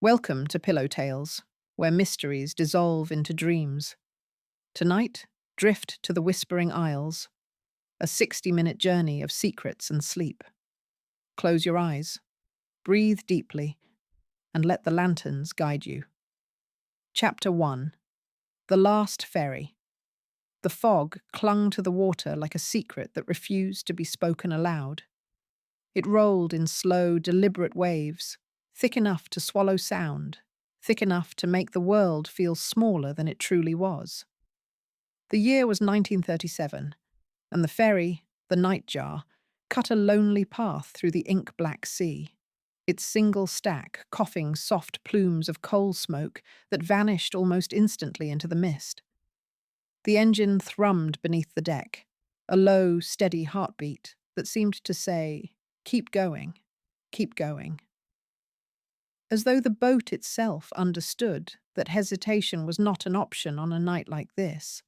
Welcome to Pillow Tales, where mysteries dissolve into dreams. Tonight, drift to the Whispering Isles, a 60-minute journey of secrets and sleep. Close your eyes, breathe deeply, and let the lanterns guide you. Chapter 1. The Last Ferry. The fog clung to the water like a secret that refused to be spoken aloud. It rolled in slow, deliberate waves, thick enough to swallow sound, thick enough to make the world feel smaller than it truly was. The year was 1937, and the ferry, the Nightjar, cut a lonely path through the ink-black sea, its single stack coughing soft plumes of coal smoke that vanished almost instantly into the mist. The engine thrummed beneath the deck, a low, steady heartbeat that seemed to say, "Keep going, keep going." As though the boat itself understood that hesitation was not an option on a night like this.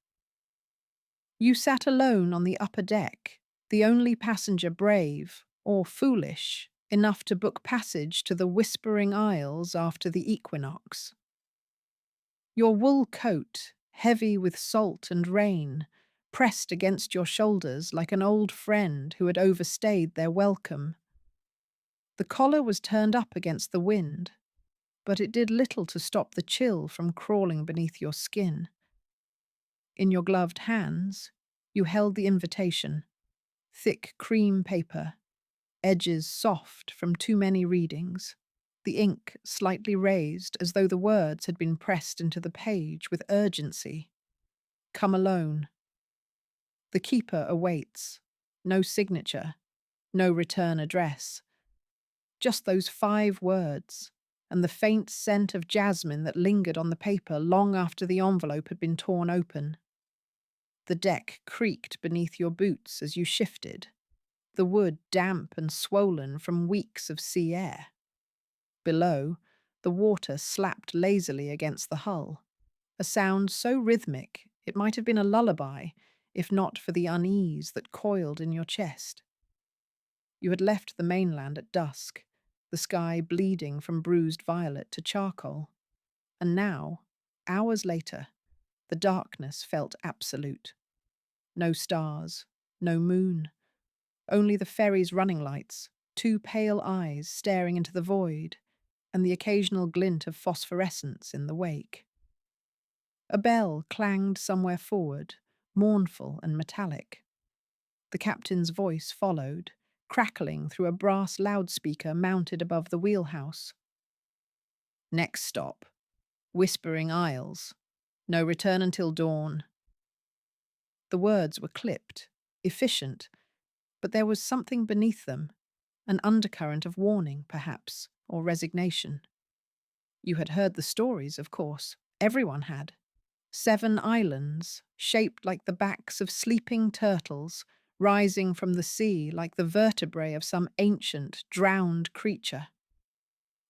You sat alone on the upper deck, the only passenger brave, or foolish, enough to book passage to the Whispering Isles after the equinox. Your wool coat, heavy with salt and rain, pressed against your shoulders like an old friend who had overstayed their welcome. The collar was turned up against the wind, but it did little to stop the chill from crawling beneath your skin. In your gloved hands, you held the invitation, thick cream paper, edges soft from too many readings, the ink slightly raised as though the words had been pressed into the page with urgency. Come alone. The keeper awaits. No signature, no return address. Just those 5 words, and the faint scent of jasmine that lingered on the paper long after the envelope had been torn open. The deck creaked beneath your boots as you shifted, the wood damp and swollen from weeks of sea air. Below, the water slapped lazily against the hull, a sound so rhythmic it might have been a lullaby, if not for the unease that coiled in your chest. You had left the mainland at dusk, the sky bleeding from bruised violet to charcoal. And now, hours later, the darkness felt absolute. No stars, no moon, only the ferry's running lights, 2 pale eyes staring into the void, and the occasional glint of phosphorescence in the wake. A bell clanged somewhere forward, mournful and metallic. The captain's voice followed, crackling through a brass loudspeaker mounted above the wheelhouse. Next stop, Whispering Isles. No return until dawn. The words were clipped, efficient, but there was something beneath them, an undercurrent of warning, perhaps, or resignation. You had heard the stories, of course. Everyone had. 7 islands, shaped like the backs of sleeping turtles, rising from the sea like the vertebrae of some ancient, drowned creature.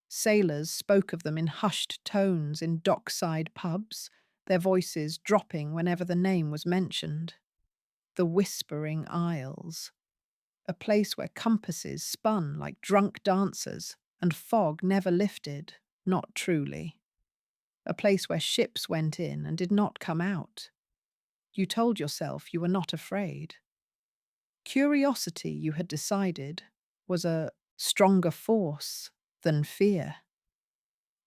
Sailors spoke of them in hushed tones in dockside pubs, their voices dropping whenever the name was mentioned. The Whispering Isles. A place where compasses spun like drunk dancers and fog never lifted, not truly. A place where ships went in and did not come out. You told yourself you were not afraid. Curiosity, you had decided, was a stronger force than fear.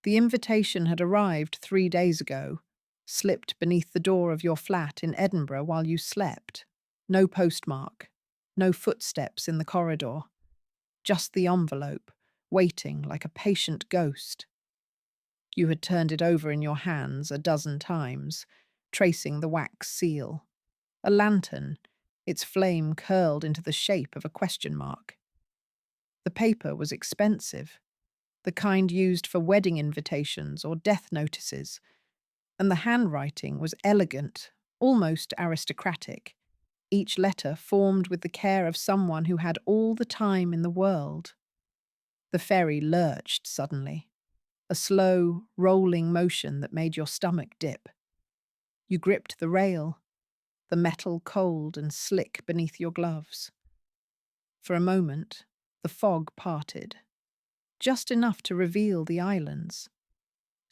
The invitation had arrived 3 days ago, slipped beneath the door of your flat in Edinburgh while you slept. No postmark, no footsteps in the corridor, just the envelope, waiting like a patient ghost. You had turned it over in your hands a dozen times, tracing the wax seal. A lantern, its flame curled into the shape of a question mark. The paper was expensive, the kind used for wedding invitations or death notices, and the handwriting was elegant, almost aristocratic, each letter formed with the care of someone who had all the time in the world. The ferry lurched suddenly, a slow, rolling motion that made your stomach dip. You gripped the rail, the metal cold and slick beneath your gloves. For a moment, the fog parted, just enough to reveal the islands,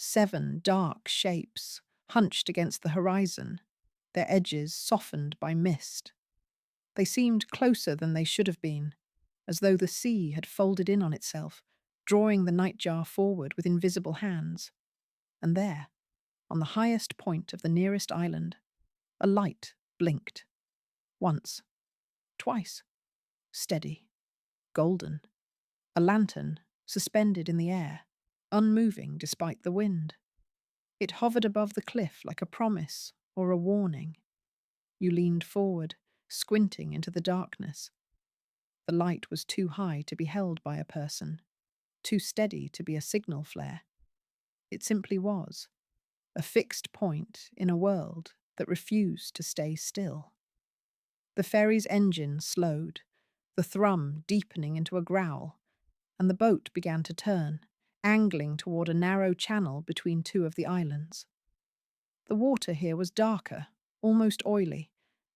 7 dark shapes, hunched against the horizon, their edges softened by mist. They seemed closer than they should have been, as though the sea had folded in on itself, drawing the nightjar forward with invisible hands. And there, on the highest point of the nearest island, a light blinked. Once, twice, steady, golden. A lantern, suspended in the air, unmoving despite the wind. It hovered above the cliff like a promise or a warning. You leaned forward, squinting into the darkness. The light was too high to be held by a person, too steady to be a signal flare. It simply was, a fixed point in a world that refused to stay still. The ferry's engine slowed, the thrum deepening into a growl, and the boat began to turn, angling toward a narrow channel between two of the islands. The water here was darker, almost oily,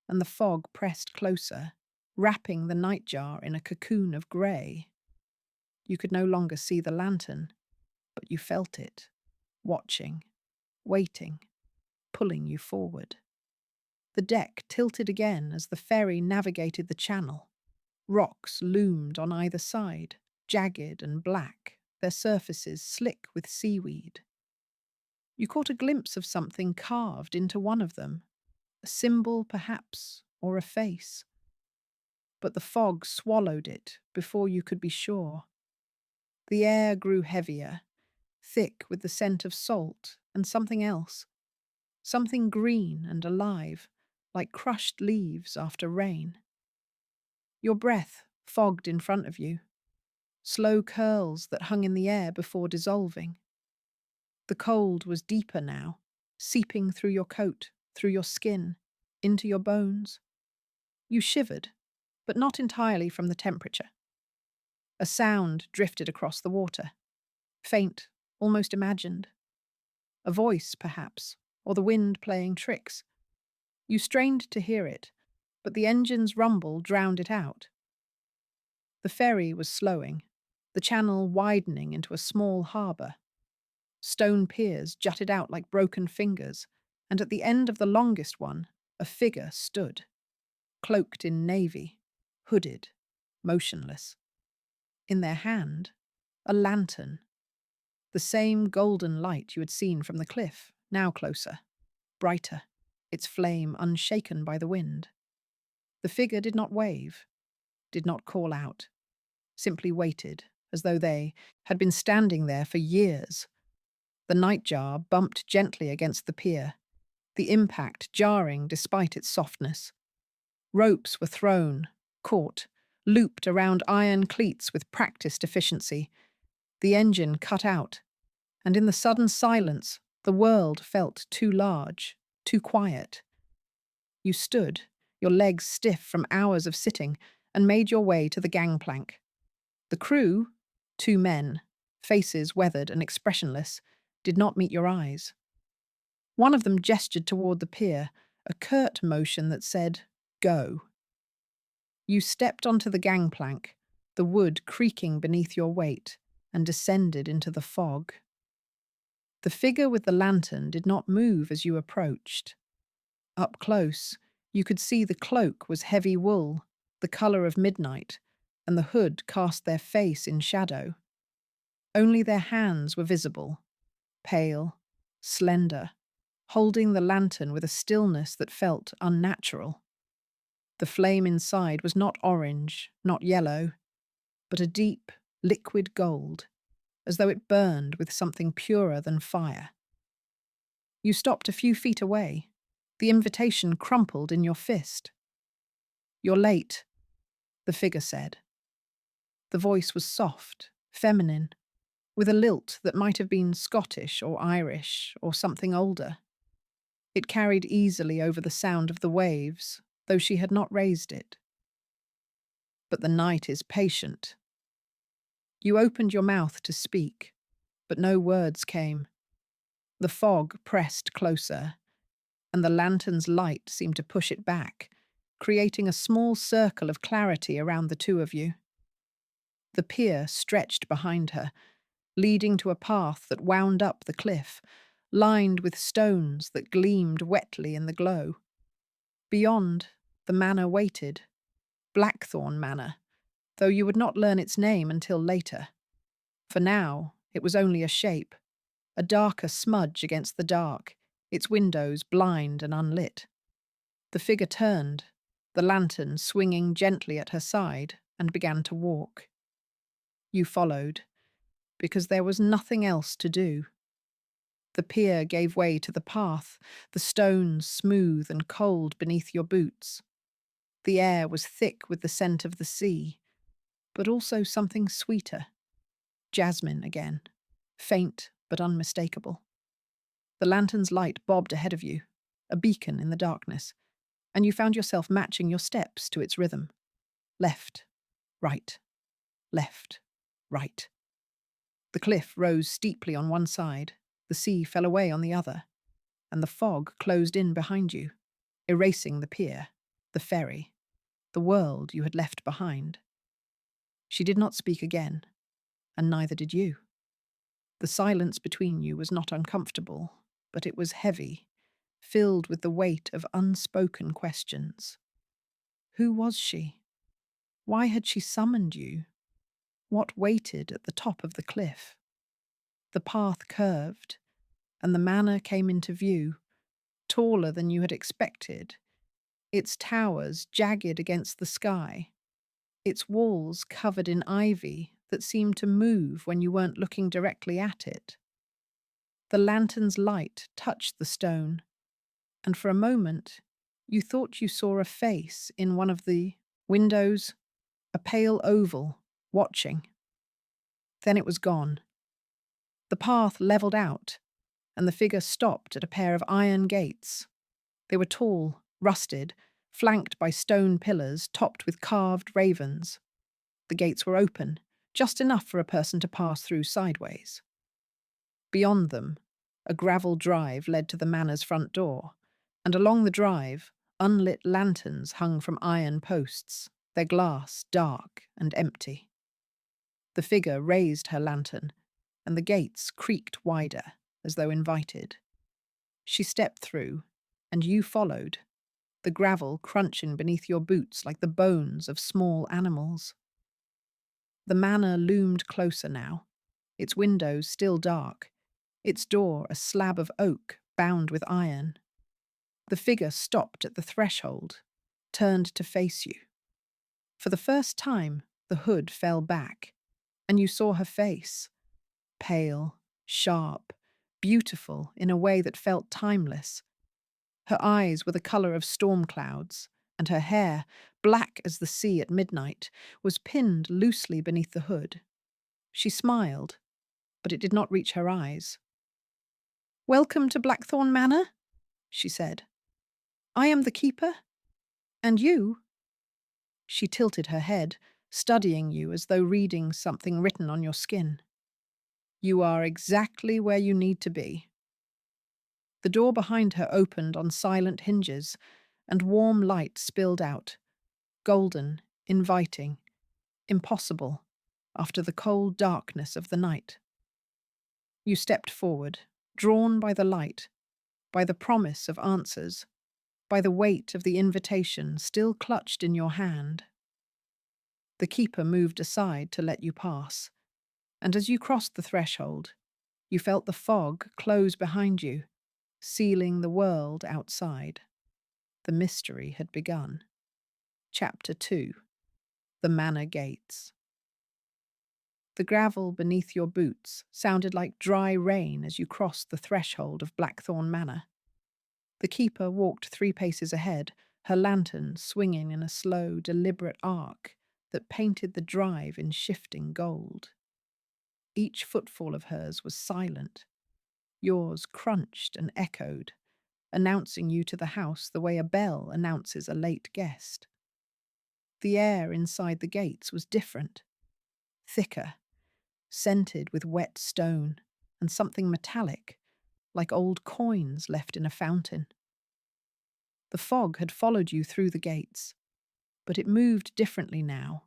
and the fog pressed closer, wrapping the nightjar in a cocoon of grey. You could no longer see the lantern, but you felt it, watching, waiting, pulling you forward. The deck tilted again as the ferry navigated the channel. Rocks loomed on either side, jagged and black, their surfaces slick with seaweed. You caught a glimpse of something carved into one of them, a symbol perhaps, or a face. But the fog swallowed it before you could be sure. The air grew heavier, thick with the scent of salt and something else, something green and alive, like crushed leaves after rain. Your breath fogged in front of you, slow curls that hung in the air before dissolving. The cold was deeper now, seeping through your coat, through your skin, into your bones. You shivered, but not entirely from the temperature. A sound drifted across the water, faint, almost imagined. A voice, perhaps, or the wind playing tricks. You strained to hear it, but the engine's rumble drowned it out. The ferry was slowing, the channel widening into a small harbour. Stone piers jutted out like broken fingers, and at the end of the longest one, a figure stood, cloaked in navy, hooded, motionless. In their hand, a lantern. The same golden light you had seen from the cliff, now closer, brighter, its flame unshaken by the wind. The figure did not wave, did not call out, simply waited, as though they had been standing there for years. The nightjar bumped gently against the pier, the impact jarring despite its softness. Ropes were thrown, caught, looped around iron cleats with practiced efficiency. The engine cut out, and in the sudden silence, the world felt too large, too quiet. You stood, your legs stiff from hours of sitting, and made your way to the gangplank. The crew, 2 men, faces weathered and expressionless, did not meet your eyes. One of them gestured toward the pier, a curt motion that said, "Go." You stepped onto the gangplank, the wood creaking beneath your weight, and descended into the fog. The figure with the lantern did not move as you approached. Up close, you could see the cloak was heavy wool, the colour of midnight, and the hood cast their face in shadow. Only their hands were visible, pale, slender, holding the lantern with a stillness that felt unnatural. The flame inside was not orange, not yellow, but a deep, liquid gold, as though it burned with something purer than fire. You stopped a few feet away, the invitation crumpled in your fist. "You're late," the figure said. The voice was soft, feminine, with a lilt that might have been Scottish or Irish or something older. It carried easily over the sound of the waves, though she had not raised it. "But the night is patient." You opened your mouth to speak, but no words came. The fog pressed closer, and the lantern's light seemed to push it back, creating a small circle of clarity around the two of you. The pier stretched behind her, leading to a path that wound up the cliff, lined with stones that gleamed wetly in the glow. Beyond, the manor waited, Blackthorn Manor, though you would not learn its name until later. For now, it was only a shape, a darker smudge against the dark, its windows blind and unlit. The figure turned, the lantern swinging gently at her side, and began to walk. You followed, because there was nothing else to do. The pier gave way to the path, the stones smooth and cold beneath your boots. The air was thick with the scent of the sea, but also something sweeter. Jasmine again, faint but unmistakable. The lantern's light bobbed ahead of you, a beacon in the darkness, and you found yourself matching your steps to its rhythm. Left, right, left, right. The cliff rose steeply on one side, the sea fell away on the other, and the fog closed in behind you, erasing the pier, the ferry, the world you had left behind. She did not speak again, and neither did you. The silence between you was not uncomfortable, but it was heavy, filled with the weight of unspoken questions. Who was she? Why had she summoned you? What waited at the top of the cliff? The path curved, and the manor came into view, taller than you had expected, its towers jagged against the sky, its walls covered in ivy that seemed to move when you weren't looking directly at it. The lantern's light touched the stone, and for a moment you thought you saw a face in one of the windows, a pale oval, watching. Then it was gone. The path levelled out, and the figure stopped at a pair of iron gates. They were tall, rusted, flanked by stone pillars topped with carved ravens. The gates were open, just enough for a person to pass through sideways. Beyond them, a gravel drive led to the manor's front door, and along the drive, unlit lanterns hung from iron posts, their glass dark and empty. The figure raised her lantern, and the gates creaked wider, as though invited. She stepped through, and you followed, the gravel crunching beneath your boots like the bones of small animals. The manor loomed closer now, its windows still dark, its door a slab of oak bound with iron. The figure stopped at the threshold, turned to face you. For the first time, the hood fell back, and you saw her face, pale, sharp, beautiful in a way that felt timeless. Her eyes were the colour of storm clouds, and her hair, black as the sea at midnight, was pinned loosely beneath the hood. She smiled, but it did not reach her eyes. "Welcome to Blackthorn Manor," she said. "I am the keeper. And you?" She tilted her head, studying you as though reading something written on your skin. "You are exactly where you need to be." The door behind her opened on silent hinges, and warm light spilled out, golden, inviting, impossible, after the cold darkness of the night. You stepped forward, drawn by the light, by the promise of answers, by the weight of the invitation still clutched in your hand. The keeper moved aside to let you pass, and as you crossed the threshold, you felt the fog close behind you, sealing the world outside. The mystery had begun. Chapter 2. The Manor Gates. The gravel beneath your boots sounded like dry rain as you crossed the threshold of Blackthorn Manor. The keeper walked 3 paces ahead, her lantern swinging in a slow, deliberate arc that painted the drive in shifting gold. Each footfall of hers was silent. Yours crunched and echoed, announcing you to the house the way a bell announces a late guest. The air inside the gates was different, thicker, scented with wet stone and something metallic, like old coins left in a fountain. The fog had followed you through the gates, but it moved differently now,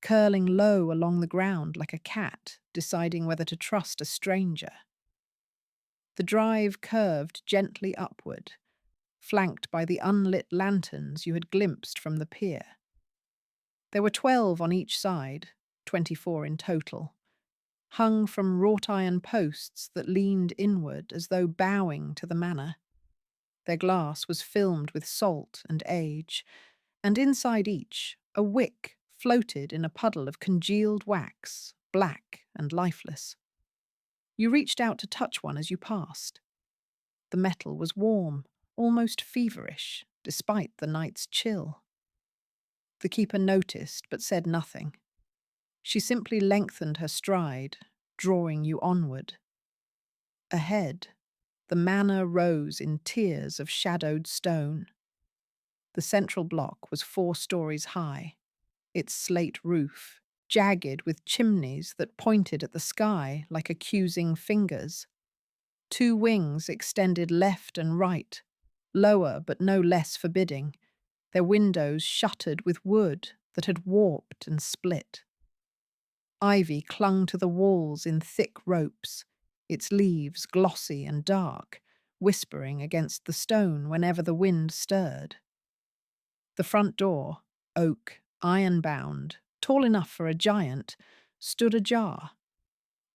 curling low along the ground like a cat deciding whether to trust a stranger. The drive curved gently upward, flanked by the unlit lanterns you had glimpsed from the pier. There were 12 on each side, 24 in total, hung from wrought iron posts that leaned inward as though bowing to the manor. Their glass was filmed with salt and age, and inside each, a wick floated in a puddle of congealed wax, black and lifeless. You reached out to touch one as you passed. The metal was warm, almost feverish, despite the night's chill. The keeper noticed but said nothing. She simply lengthened her stride, drawing you onward. Ahead, the manor rose in tiers of shadowed stone. The central block was 4 stories high, its slate roof jagged with chimneys that pointed at the sky like accusing fingers. 2 wings extended left and right, lower but no less forbidding, their windows shuttered with wood that had warped and split. Ivy clung to the walls in thick ropes, its leaves glossy and dark, whispering against the stone whenever the wind stirred. The front door, oak, iron-bound, tall enough for a giant, stood ajar.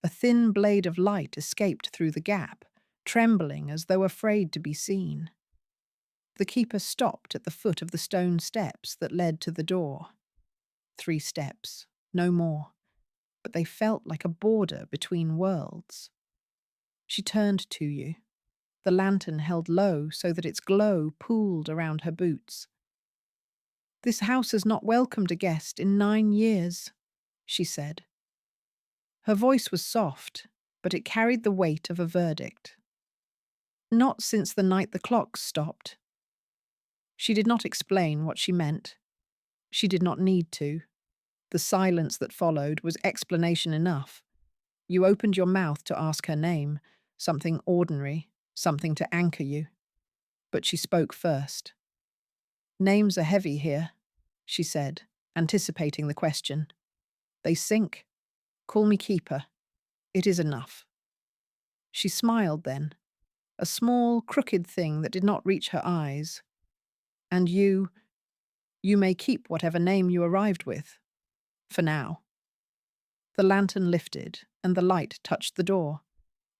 A thin blade of light escaped through the gap, trembling as though afraid to be seen. The keeper stopped at the foot of the stone steps that led to the door. 3 steps, no more, but they felt like a border between worlds. She turned to you, the lantern held low so that its glow pooled around her boots. "This house has not welcomed a guest in 9 years," she said. Her voice was soft, but it carried the weight of a verdict. "Not since the night the clocks stopped." She did not explain what she meant. She did not need to. The silence that followed was explanation enough. You opened your mouth to ask her name, something ordinary, something to anchor you. But she spoke first. "Names are heavy here," she said, anticipating the question. "They sink. Call me Keeper. It is enough." She smiled then, a small, crooked thing that did not reach her eyes. "And you may keep whatever name you arrived with. For now." The lantern lifted, and the light touched the door.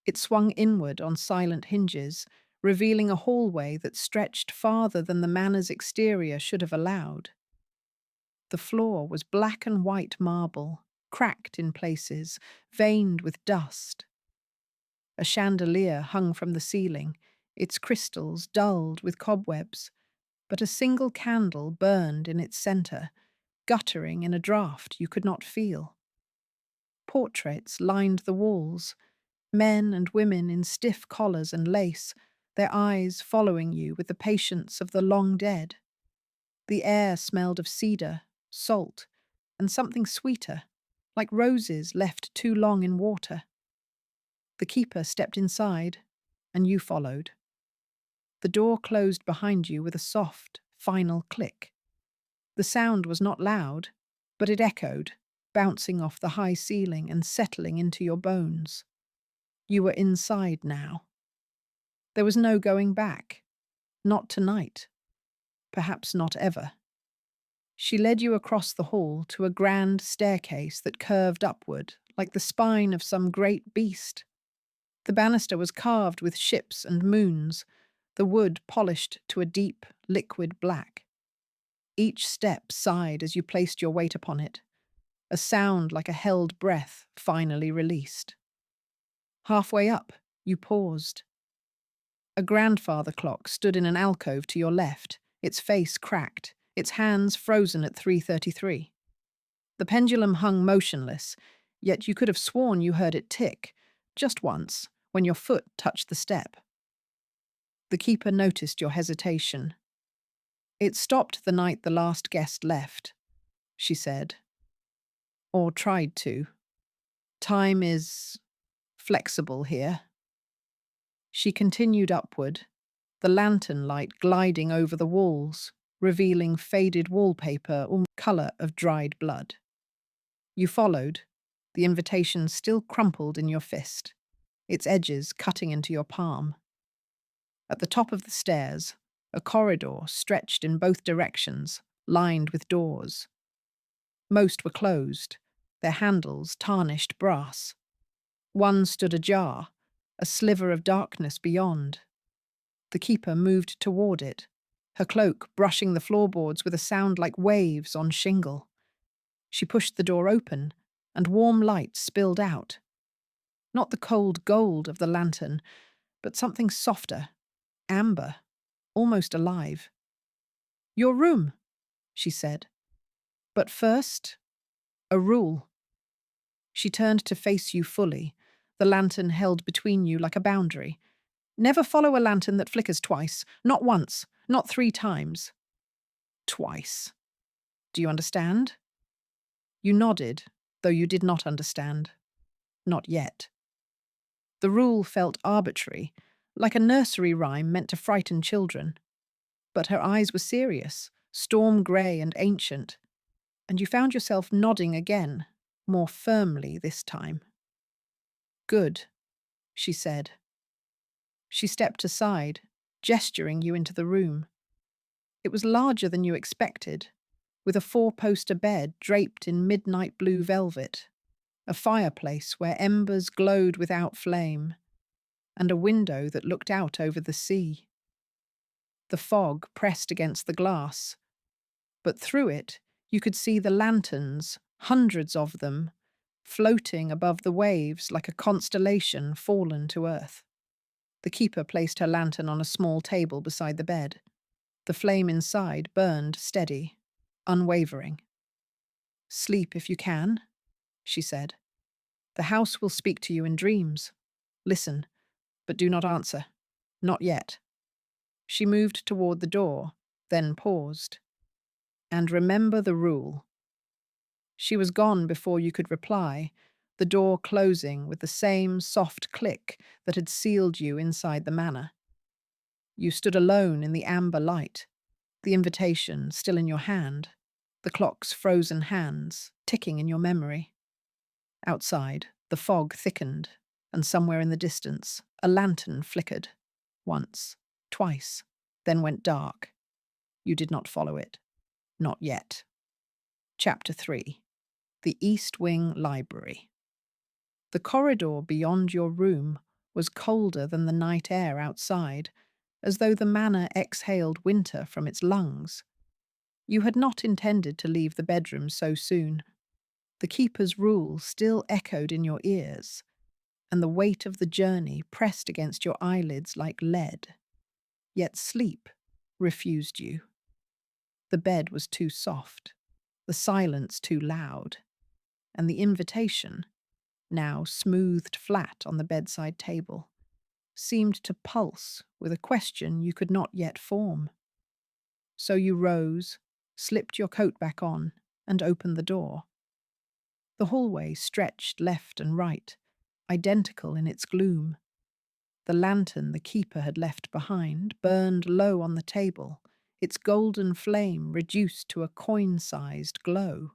It swung inward on silent hinges, revealing a hallway that stretched farther than the manor's exterior should have allowed. The floor was black and white marble, cracked in places, veined with dust. A chandelier hung from the ceiling, its crystals dulled with cobwebs, but a single candle burned in its centre, guttering in a draught you could not feel. Portraits lined the walls, men and women in stiff collars and lace, their eyes following you with the patience of the long dead. The air smelled of cedar, salt, and something sweeter, like roses left too long in water. The keeper stepped inside, and you followed. The door closed behind you with a soft, final click. The sound was not loud, but it echoed, bouncing off the high ceiling and settling into your bones. You were inside now. There was no going back. Not tonight. Perhaps not ever. She led you across the hall to a grand staircase that curved upward, like the spine of some great beast. The banister was carved with ships and moons, the wood polished to a deep, liquid black. Each step sighed as you placed your weight upon it, a sound like a held breath finally released. Halfway up, you paused. A grandfather clock stood in an alcove to your left, its face cracked, its hands frozen at 3:33. The pendulum hung motionless, yet you could have sworn you heard it tick, just once, when your foot touched the step. The keeper noticed your hesitation. "It stopped the night the last guest left," she said. "Or tried to. Time is flexible here." She continued upward, the lantern light gliding over the walls, revealing faded wallpaper or colour of dried blood. You followed, the invitation still crumpled in your fist, its edges cutting into your palm. At the top of the stairs, a corridor stretched in both directions, lined with doors. Most were closed, their handles tarnished brass. One stood ajar, a sliver of darkness beyond. The keeper moved toward it, her cloak brushing the floorboards with a sound like waves on shingle. She pushed the door open, and warm light spilled out. Not the cold gold of the lantern, but something softer, amber, almost alive. "Your room," she said. "But first, a rule." She turned to face you fully, the lantern held between you like a boundary. Never follow a lantern that flickers twice, not once, not 3 times. Twice. Do you understand? You nodded, though you did not understand. Not yet. The rule felt arbitrary, like a nursery rhyme meant to frighten children. But her eyes were serious, storm grey and ancient, and you found yourself nodding again, more firmly this time. "Good," she said. She stepped aside, gesturing you into the room. It was larger than you expected, with a 4-poster bed draped in midnight blue velvet, a fireplace where embers glowed without flame, and a window that looked out over the sea. The fog pressed against the glass, but through it you could see the lanterns, hundreds of them, floating above the waves like a constellation fallen to earth. The keeper placed her lantern on a small table beside the bed. The flame inside burned steady, unwavering. "Sleep if you can," she said. "The house will speak to you in dreams. Listen, but do not answer. Not yet." She moved toward the door, then paused. "And remember the rule." She was gone before you could reply, the door closing with the same soft click that had sealed you inside the manor. You stood alone in the amber light, the invitation still in your hand, the clock's frozen hands ticking in your memory. Outside, the fog thickened, and somewhere in the distance, a lantern flickered. Once, twice, then went dark. You did not follow it. Not yet. Chapter 3. The East Wing Library. The corridor beyond your room was colder than the night air outside, as though the manor exhaled winter from its lungs. You had not intended to leave the bedroom so soon. The keeper's rule still echoed in your ears, and the weight of the journey pressed against your eyelids like lead. Yet sleep refused you. The bed was too soft, the silence too loud, and the invitation, now smoothed flat on the bedside table, seemed to pulse with a question you could not yet form. So you rose, slipped your coat back on, and opened the door. The hallway stretched left and right, identical in its gloom. The lantern the keeper had left behind burned low on the table, its golden flame reduced to a coin-sized glow.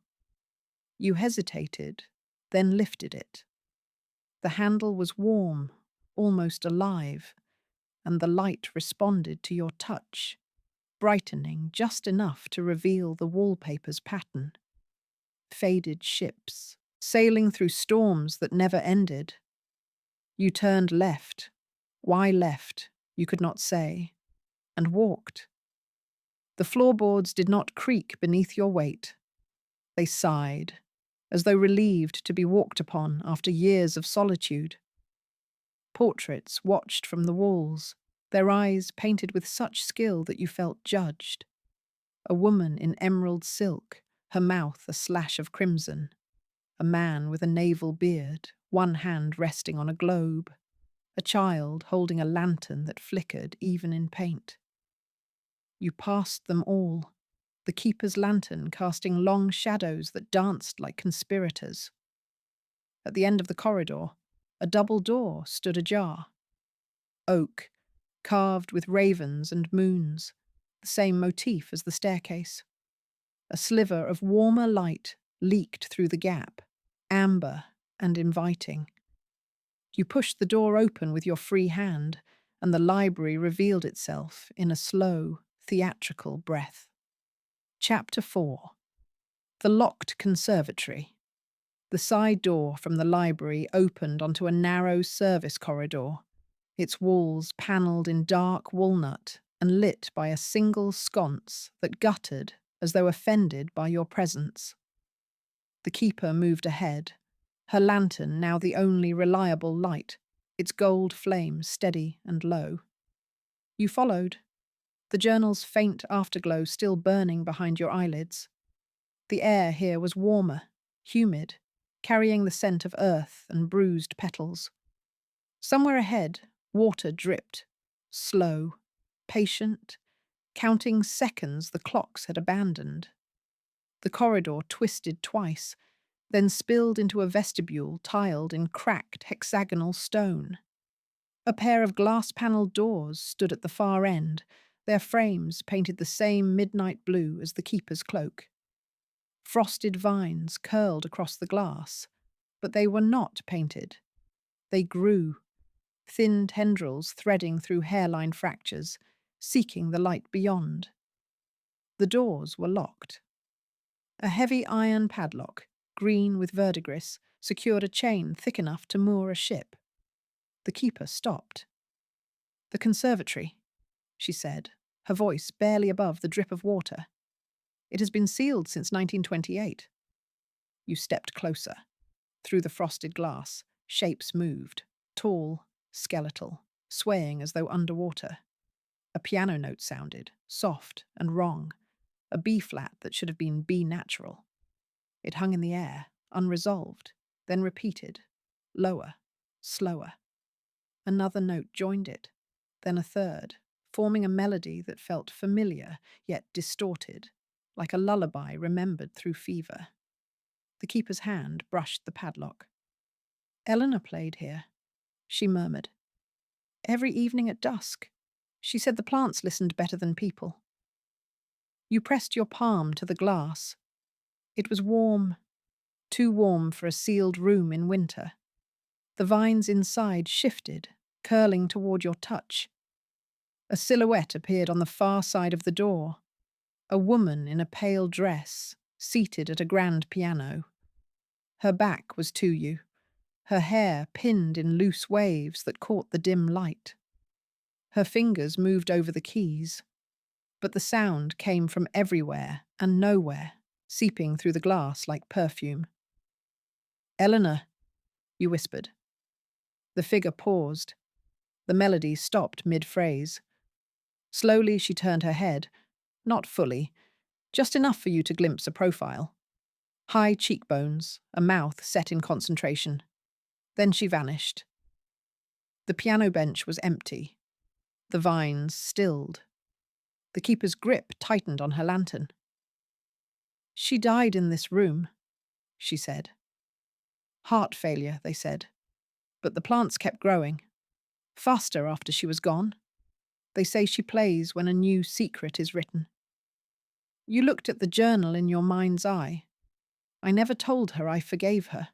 You hesitated, then lifted it. The handle was warm, almost alive, and the light responded to your touch, brightening just enough to reveal the wallpaper's pattern. Faded ships, sailing through storms that never ended. You turned left. Why left, you could not say, and walked. The floorboards did not creak beneath your weight. They sighed, as though relieved to be walked upon after years of solitude. Portraits watched from the walls, their eyes painted with such skill that you felt judged. A woman in emerald silk, her mouth a slash of crimson. A man with a navel beard, one hand resting on a globe. A child holding a lantern that flickered even in paint. You passed them all, the keeper's lantern casting long shadows that danced like conspirators. At the end of the corridor, a double door stood ajar. Oak, carved with ravens and moons, the same motif as the staircase. A sliver of warmer light leaked through the gap, amber and inviting. You pushed the door open with your free hand, and the library revealed itself in a slow, theatrical breath. Chapter 4. The Locked Conservatory. The side door from the library opened onto a narrow service corridor, its walls panelled in dark walnut and lit by a single sconce that guttered as though offended by your presence. The keeper moved ahead, her lantern now the only reliable light, its gold flame steady and low. You followed, the journal's faint afterglow still burning behind your eyelids. The air here was warmer, humid, carrying the scent of earth and bruised petals. Somewhere ahead, water dripped, slow, patient, counting seconds the clocks had abandoned. The corridor twisted twice, then spilled into a vestibule tiled in cracked hexagonal stone. A pair of glass-panelled doors stood at the far end, their frames painted the same midnight blue as the keeper's cloak. Frosted vines curled across the glass, but they were not painted. They grew, thin tendrils threading through hairline fractures, seeking the light beyond. The doors were locked. A heavy iron padlock, green with verdigris, secured a chain thick enough to moor a ship. The keeper stopped. "The conservatory," she said, her voice barely above the drip of water. "It has been sealed since 1928. You stepped closer. Through the frosted glass, shapes moved, tall, skeletal, swaying as though underwater. A piano note sounded, soft and wrong, a B-flat that should have been B-natural. It hung in the air, unresolved, then repeated, lower, slower. Another note joined it, then a third, forming a melody that felt familiar yet distorted, like a lullaby remembered through fever. The keeper's hand brushed the padlock. "Eleanor played here," she murmured. "Every evening at dusk. She said the plants listened better than people." You pressed your palm to the glass. It was warm, too warm for a sealed room in winter. The vines inside shifted, curling toward your touch. A silhouette appeared on the far side of the door, a woman in a pale dress, seated at a grand piano. Her back was to you, her hair pinned in loose waves that caught the dim light. Her fingers moved over the keys, but the sound came from everywhere and nowhere, seeping through the glass like perfume. "Eleanor," you whispered. The figure paused. The melody stopped mid-phrase. Slowly she turned her head, not fully, just enough for you to glimpse a profile. High cheekbones, a mouth set in concentration. Then she vanished. The piano bench was empty. The vines stilled. The keeper's grip tightened on her lantern. "She died in this room," she said. "Heart failure," they said. But the plants kept growing. Faster after she was gone. They say she plays when a new secret is written. You looked at the journal in your mind's eye. I never told her I forgave her.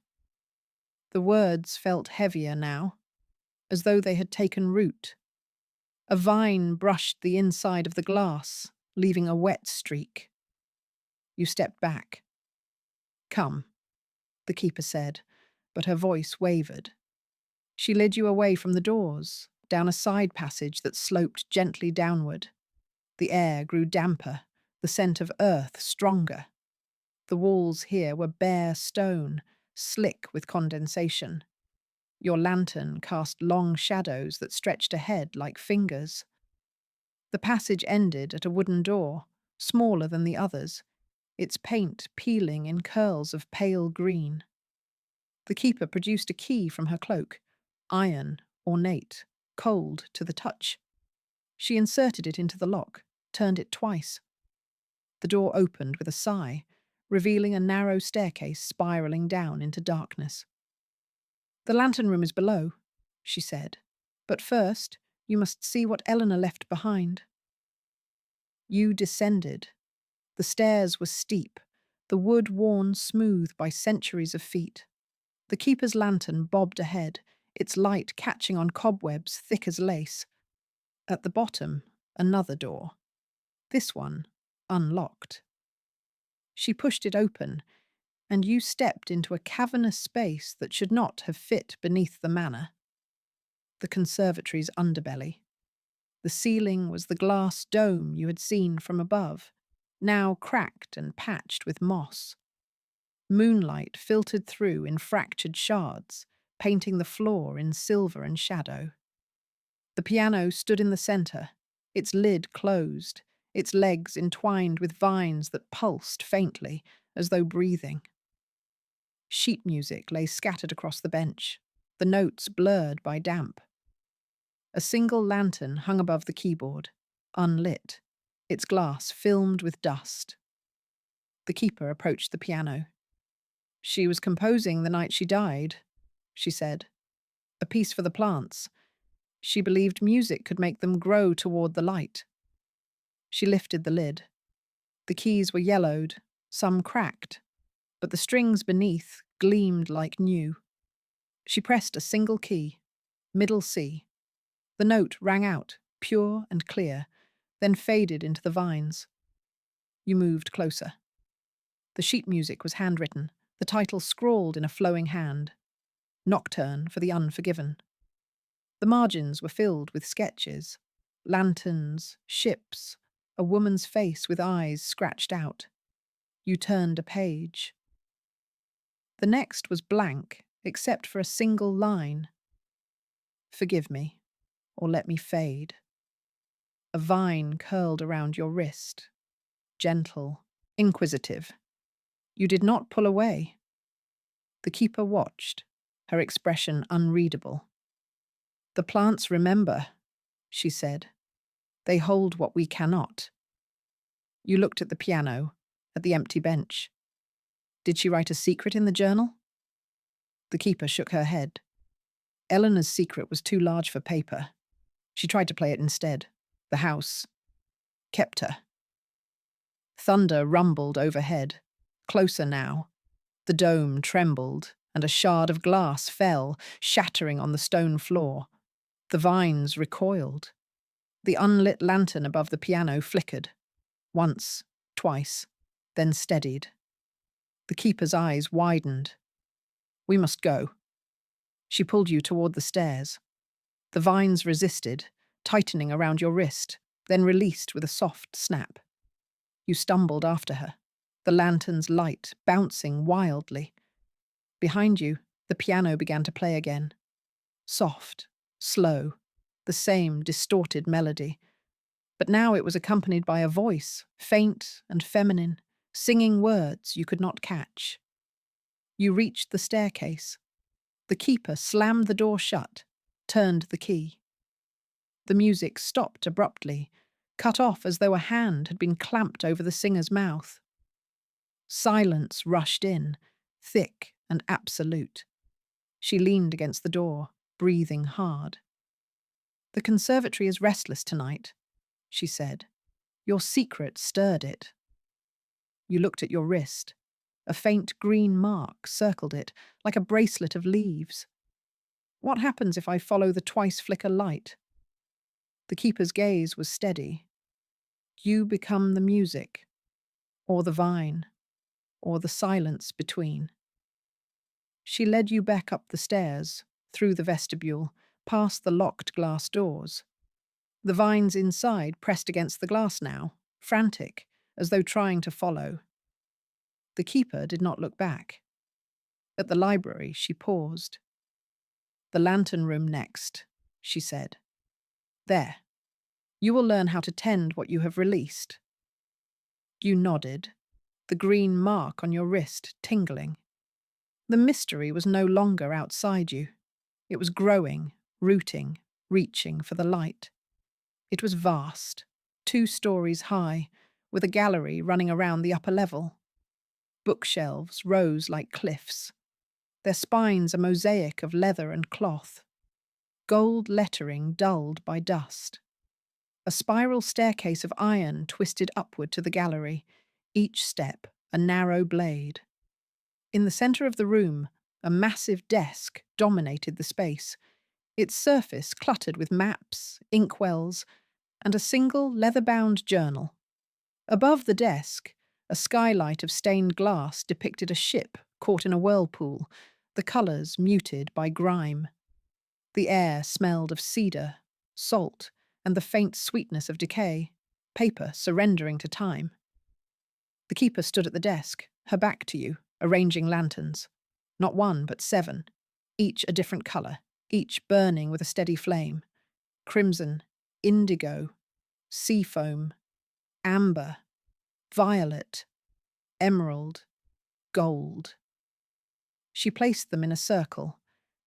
The words felt heavier now, as though they had taken root. A vine brushed the inside of the glass, leaving a wet streak. You stepped back. "Come," the keeper said, but her voice wavered. She led you away from the doors, down a side passage that sloped gently downward. The air grew damper, the scent of earth stronger. The walls here were bare stone, slick with condensation. Your lantern cast long shadows that stretched ahead like fingers. The passage ended at a wooden door, smaller than the others, its paint peeling in curls of pale green. The keeper produced a key from her cloak, iron, ornate, cold to the touch. She inserted it into the lock, turned it twice. The door opened with a sigh, revealing a narrow staircase spiraling down into darkness. "The lantern room is below," she said. "But first, you must see what Eleanor left behind." You descended. The stairs were steep, the wood worn smooth by centuries of feet. The keeper's lantern bobbed ahead, its light catching on cobwebs thick as lace. At the bottom, another door. This one, unlocked. She pushed it open, and you stepped into a cavernous space that should not have fit beneath the manor. The conservatory's underbelly. The ceiling was the glass dome you had seen from above, now cracked and patched with moss. Moonlight filtered through in fractured shards, painting the floor in silver and shadow. The piano stood in the centre, its lid closed, its legs entwined with vines that pulsed faintly, as though breathing. Sheet music lay scattered across the bench, the notes blurred by damp. A single lantern hung above the keyboard, unlit, its glass filmed with dust. The keeper approached the piano. "She was composing the night she died," she said. "A piece for the plants. She believed music could make them grow toward the light." She lifted the lid. The keys were yellowed, some cracked, but the strings beneath gleamed like new. She pressed a single key, middle C. The note rang out, pure and clear, then faded into the vines. You moved closer. The sheet music was handwritten, the title scrawled in a flowing hand. Nocturne for the Unforgiven. The margins were filled with sketches. Lanterns, ships, a woman's face with eyes scratched out. You turned a page. The next was blank, except for a single line. "Forgive me, or let me fade." A vine curled around your wrist. Gentle, inquisitive. You did not pull away. The keeper watched, her expression unreadable. "The plants remember," she said. "They hold what we cannot." You looked at the piano, at the empty bench. "Did she write a secret in the journal?" The keeper shook her head. Eleanor's secret was too large for paper. She tried to play it instead. The house kept her. Thunder rumbled overhead, closer now. The dome trembled, and a shard of glass fell, shattering on the stone floor. The vines recoiled. The unlit lantern above the piano flickered. Once, twice, then steadied. The keeper's eyes widened. "We must go." She pulled you toward the stairs. The vines resisted, tightening around your wrist, then released with a soft snap. You stumbled after her, the lantern's light bouncing wildly. Behind you, the piano began to play again. Soft, slow, the same distorted melody. But now it was accompanied by a voice, faint and feminine, singing words you could not catch. You reached the staircase. The keeper slammed the door shut, turned the key. The music stopped abruptly, cut off as though a hand had been clamped over the singer's mouth. Silence rushed in, thick and absolute. She leaned against the door, breathing hard. "The conservatory is restless tonight," she said. "Your secret stirred it." You looked at your wrist. A faint green mark circled it, like a bracelet of leaves. "What happens if I follow the twice-flicker light?" The keeper's gaze was steady. "You become the music, or the vine, or the silence between." She led you back up the stairs, through the vestibule, past the locked glass doors. The vines inside pressed against the glass now, frantic, as though trying to follow. The keeper did not look back. At the library, she paused. "The lantern room next," she said. "There. You will learn how to tend what you have released." You nodded, the green mark on your wrist tingling. The mystery was no longer outside you. It was growing, rooting, reaching for the light. It was vast, 2 stories high, with a gallery running around the upper level. Bookshelves rose like cliffs, their spines a mosaic of leather and cloth. Gold lettering dulled by dust. A spiral staircase of iron twisted upward to the gallery, each step a narrow blade. In the centre of the room, A massive desk dominated the space, its surface cluttered with maps, inkwells, and a single leather-bound journal. Above the desk, a skylight of stained glass depicted a ship caught in a whirlpool, the colours muted by grime. The air smelled of cedar, salt, and the faint sweetness of decay, paper surrendering to time. The keeper stood at the desk, her back to you, arranging lanterns. Not one, but 7, each a different colour, each burning with a steady flame. Crimson, indigo, seafoam, amber, violet, emerald, gold. She placed them in a circle,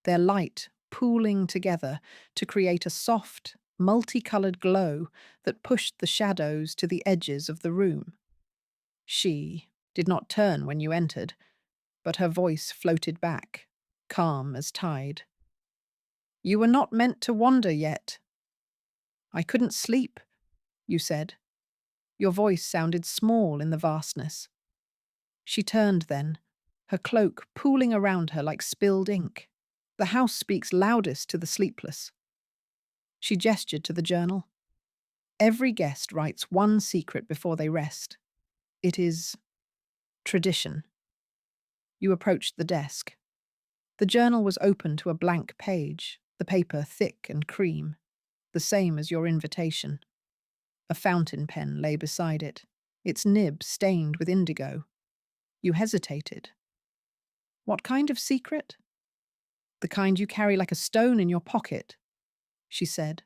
their light pooling together to create a soft, multicoloured glow that pushed the shadows to the edges of the room. She did not turn when you entered, but her voice floated back, calm as tide. "You were not meant to wander yet." "I couldn't sleep," you said. Your voice sounded small in the vastness. She turned then, her cloak pooling around her like spilled ink. The house speaks loudest to the sleepless. She gestured to the journal. Every guest writes one secret before they rest. It is tradition. You approached the desk. The journal was open to a blank page, the paper thick and cream, the same as your invitation. A fountain pen lay beside it, its nib stained with indigo. You hesitated. "What kind of secret?" "The kind you carry like a stone in your pocket," she said.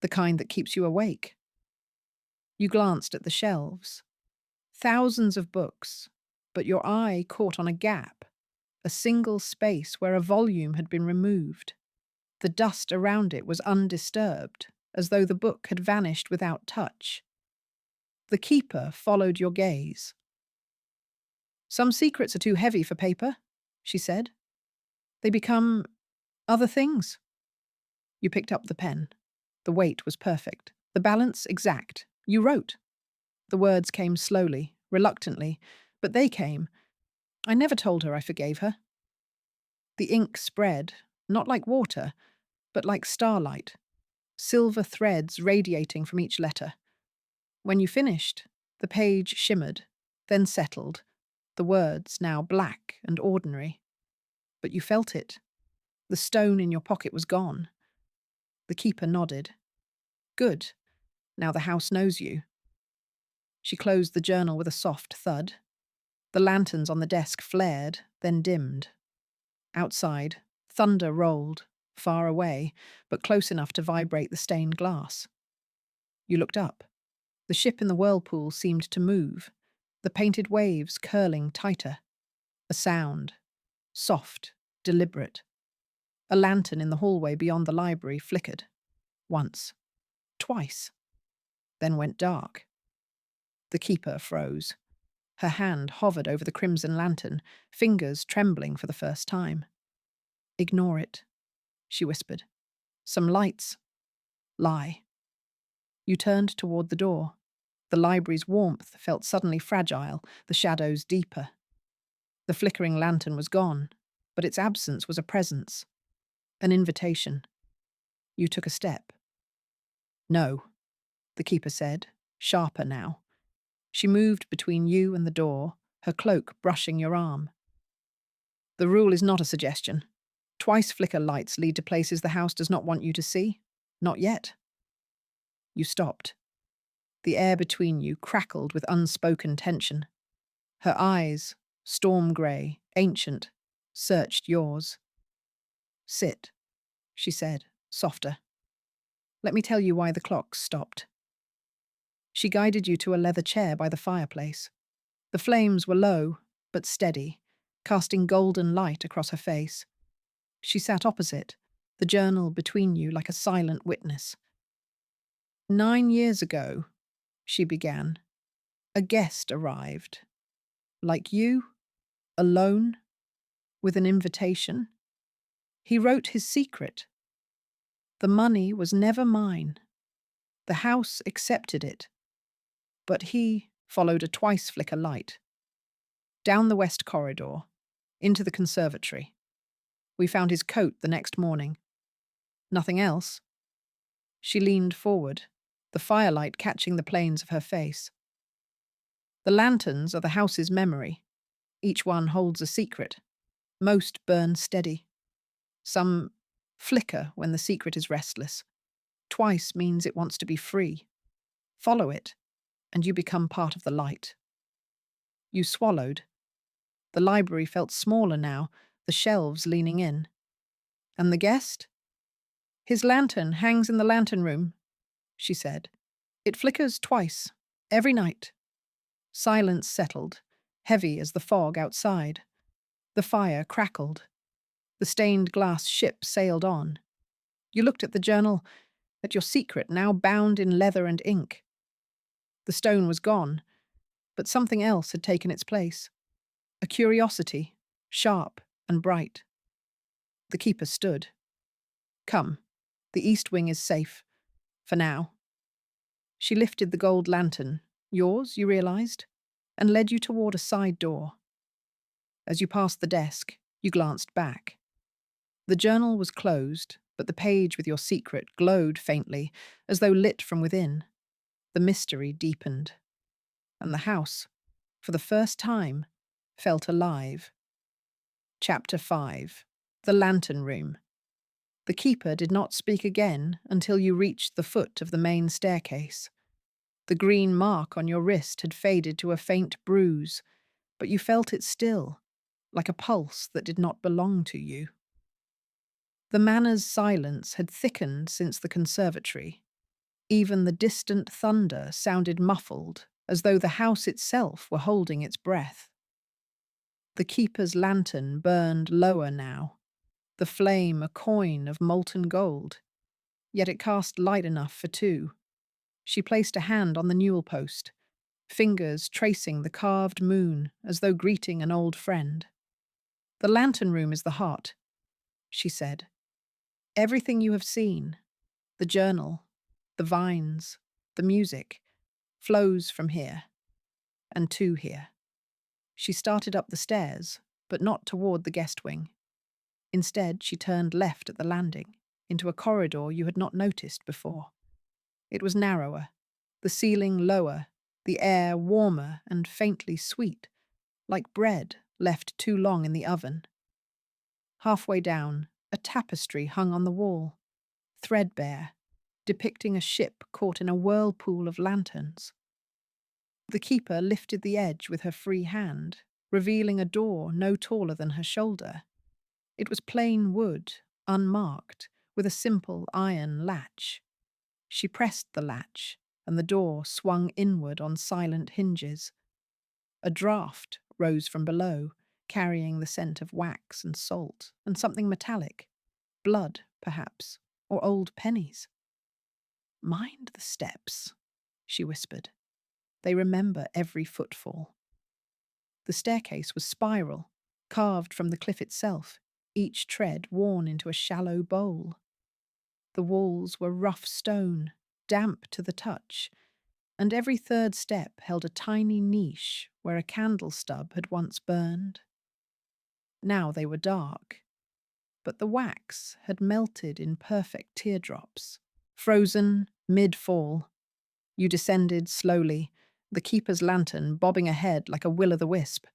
"The kind that keeps you awake." You glanced at the shelves. Thousands of books, but your eye caught on a gap, a single space where a volume had been removed. The dust around it was undisturbed, as though the book had vanished without touch. The keeper followed your gaze. "Some secrets are too heavy for paper," she said. "They become other things." You picked up the pen. The weight was perfect, the balance exact. You wrote. The words came slowly, reluctantly, but they came. "I never told her I forgave her." The ink spread, not like water, but like starlight, silver threads radiating from each letter. When you finished, the page shimmered, then settled, the words now black and ordinary. But you felt it. The stone in your pocket was gone. The keeper nodded. "Good. Now the house knows you." She closed the journal with a soft thud. The lanterns on the desk flared, then dimmed. Outside, thunder rolled, far away, but close enough to vibrate the stained glass. You looked up. The ship in the whirlpool seemed to move, the painted waves curling tighter. A sound, soft, deliberate. A lantern in the hallway beyond the library flickered. Once. Twice. Then went dark. The keeper froze. Her hand hovered over the crimson lantern, fingers trembling for the first time. "Ignore it," she whispered. "Some lights. Lie." You turned toward the door. The library's warmth felt suddenly fragile, the shadows deeper. The flickering lantern was gone, but its absence was a presence, an invitation. You took a step. "No," the keeper said, sharper now. She moved between you and the door, her cloak brushing your arm. "The rule is not a suggestion. Twice flicker lights lead to places the house does not want you to see. Not yet." You stopped. The air between you crackled with unspoken tension. Her eyes, storm grey, ancient, searched yours. "Sit," she said, softer. "Let me tell you why the clocks stopped." She guided you to a leather chair by the fireplace. The flames were low, but steady, casting golden light across her face. She sat opposite, the journal between you like a silent witness. "9 years ago," she began, "a guest arrived. Like you, alone, with an invitation. He wrote his secret. The money was never mine. The house accepted it. But he followed a twice flicker light. Down the west corridor, into the conservatory. We found his coat the next morning. Nothing else? She leaned forward, the firelight catching the planes of her face. The lanterns are the house's memory. Each one holds a secret. Most burn steady. Some flicker when the secret is restless. Twice means it wants to be free. Follow it, and you become part of the light. You swallowed. The library felt smaller now, the shelves leaning in. And the guest? His lantern hangs in the lantern room, she said. It flickers twice, every night. Silence settled, heavy as the fog outside. The fire crackled. The stained glass ship sailed on. You looked at the journal, at your secret now bound in leather and ink. The stone was gone, but something else had taken its place. A curiosity, sharp and bright. The keeper stood. Come, the east wing is safe. For now. She lifted the gold lantern, yours, you realized, and led you toward a side door. As you passed the desk, you glanced back. The journal was closed, but the page with your secret glowed faintly, as though lit from within. The mystery deepened. And the house, for the first time, felt alive. Chapter 5. The Lantern Room. The keeper did not speak again until you reached the foot of the main staircase. The green mark on your wrist had faded to a faint bruise, but you felt it still, like a pulse that did not belong to you. The manor's silence had thickened since the conservatory. Even the distant thunder sounded muffled, as though the house itself were holding its breath. The keeper's lantern burned lower now, the flame a coin of molten gold. Yet it cast light enough for two. She placed a hand on the newel post, fingers tracing the carved moon as though greeting an old friend. The lantern room is the heart, she said. Everything you have seen, the journal, the vines, the music, flows from here and to here. She started up the stairs, but not toward the guest wing. Instead, she turned left at the landing, into a corridor you had not noticed before. It was narrower, the ceiling lower, the air warmer and faintly sweet, like bread left too long in the oven. Halfway down, a tapestry hung on the wall, threadbare, depicting a ship caught in a whirlpool of lanterns. The keeper lifted the edge with her free hand, revealing a door no taller than her shoulder. It was plain wood, unmarked, with a simple iron latch. She pressed the latch, and the door swung inward on silent hinges. A draught rose from below, carrying the scent of wax and salt, and something metallic. Blood, perhaps, or old pennies. Mind the steps, she whispered. They remember every footfall. The staircase was spiral, carved from the cliff itself, each tread worn into a shallow bowl. The walls were rough stone, damp to the touch, and every third step held a tiny niche where a candle stub had once burned. Now they were dark, but the wax had melted in perfect teardrops, frozen mid-fall. You descended slowly, the keeper's lantern bobbing ahead like a will-o'-the-wisp.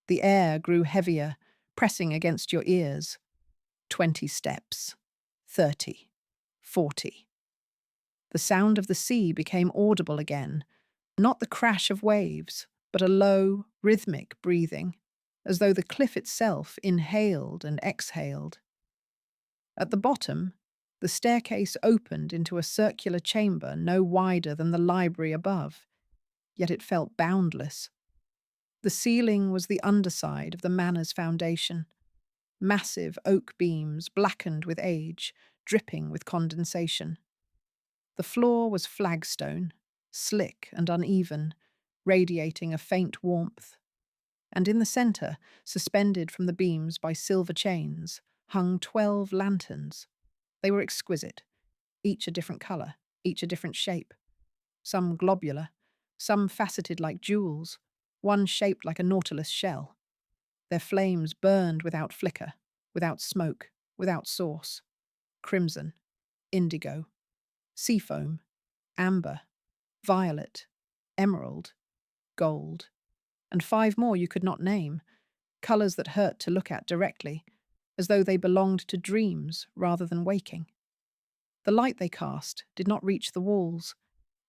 The air grew heavier, pressing against your ears. 20 steps, 30, 40. The sound of the sea became audible again, not the crash of waves, but a low, rhythmic breathing, as though the cliff itself inhaled and exhaled. At the bottom, the staircase opened into a circular chamber no wider than the library above, yet it felt boundless. The ceiling was the underside of the manor's foundation, massive oak beams blackened with age, dripping with condensation. The floor was flagstone, slick and uneven, radiating a faint warmth. And in the centre, suspended from the beams by silver chains, hung 12 lanterns. They were exquisite, each a different colour, each a different shape. Some globular, some faceted like jewels, one shaped like a nautilus shell. Their flames burned without flicker, without smoke, without source. Crimson, indigo, seafoam, amber, violet, emerald, gold, and 5 more you could not name, colours that hurt to look at directly, as though they belonged to dreams rather than waking. The light they cast did not reach the walls.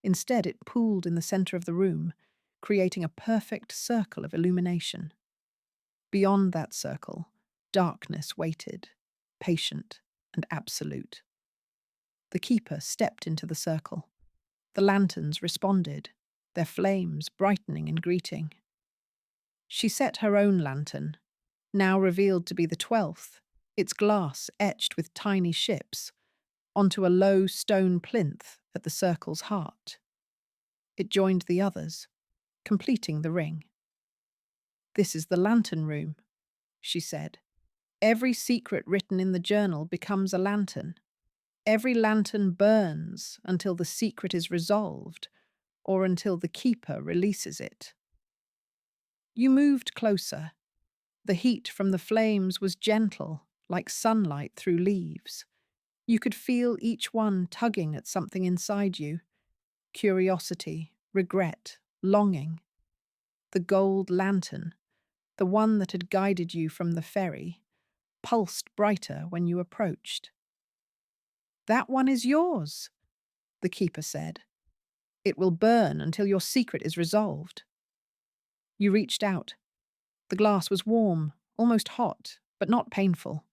Instead, it pooled in the centre of the room, creating a perfect circle of illumination. Beyond that circle, darkness waited, patient and absolute. The keeper stepped into the circle. The lanterns responded, their flames brightening in greeting. She set her own lantern, now revealed to be the 12th, its glass etched with tiny ships, onto a low stone plinth at the circle's heart. It joined the others, completing the ring. "This is the lantern room," she said. "Every secret written in the journal becomes a lantern. Every lantern burns until the secret is resolved, or until the keeper releases it." You moved closer. The heat from the flames was gentle, like sunlight through leaves. You could feel each one tugging at something inside you. Curiosity, regret, longing. The gold lantern, the one that had guided you from the ferry, pulsed brighter when you approached. "That one is yours," the keeper said. "It will burn until your secret is resolved." You reached out. The glass was warm, almost hot, but not painful.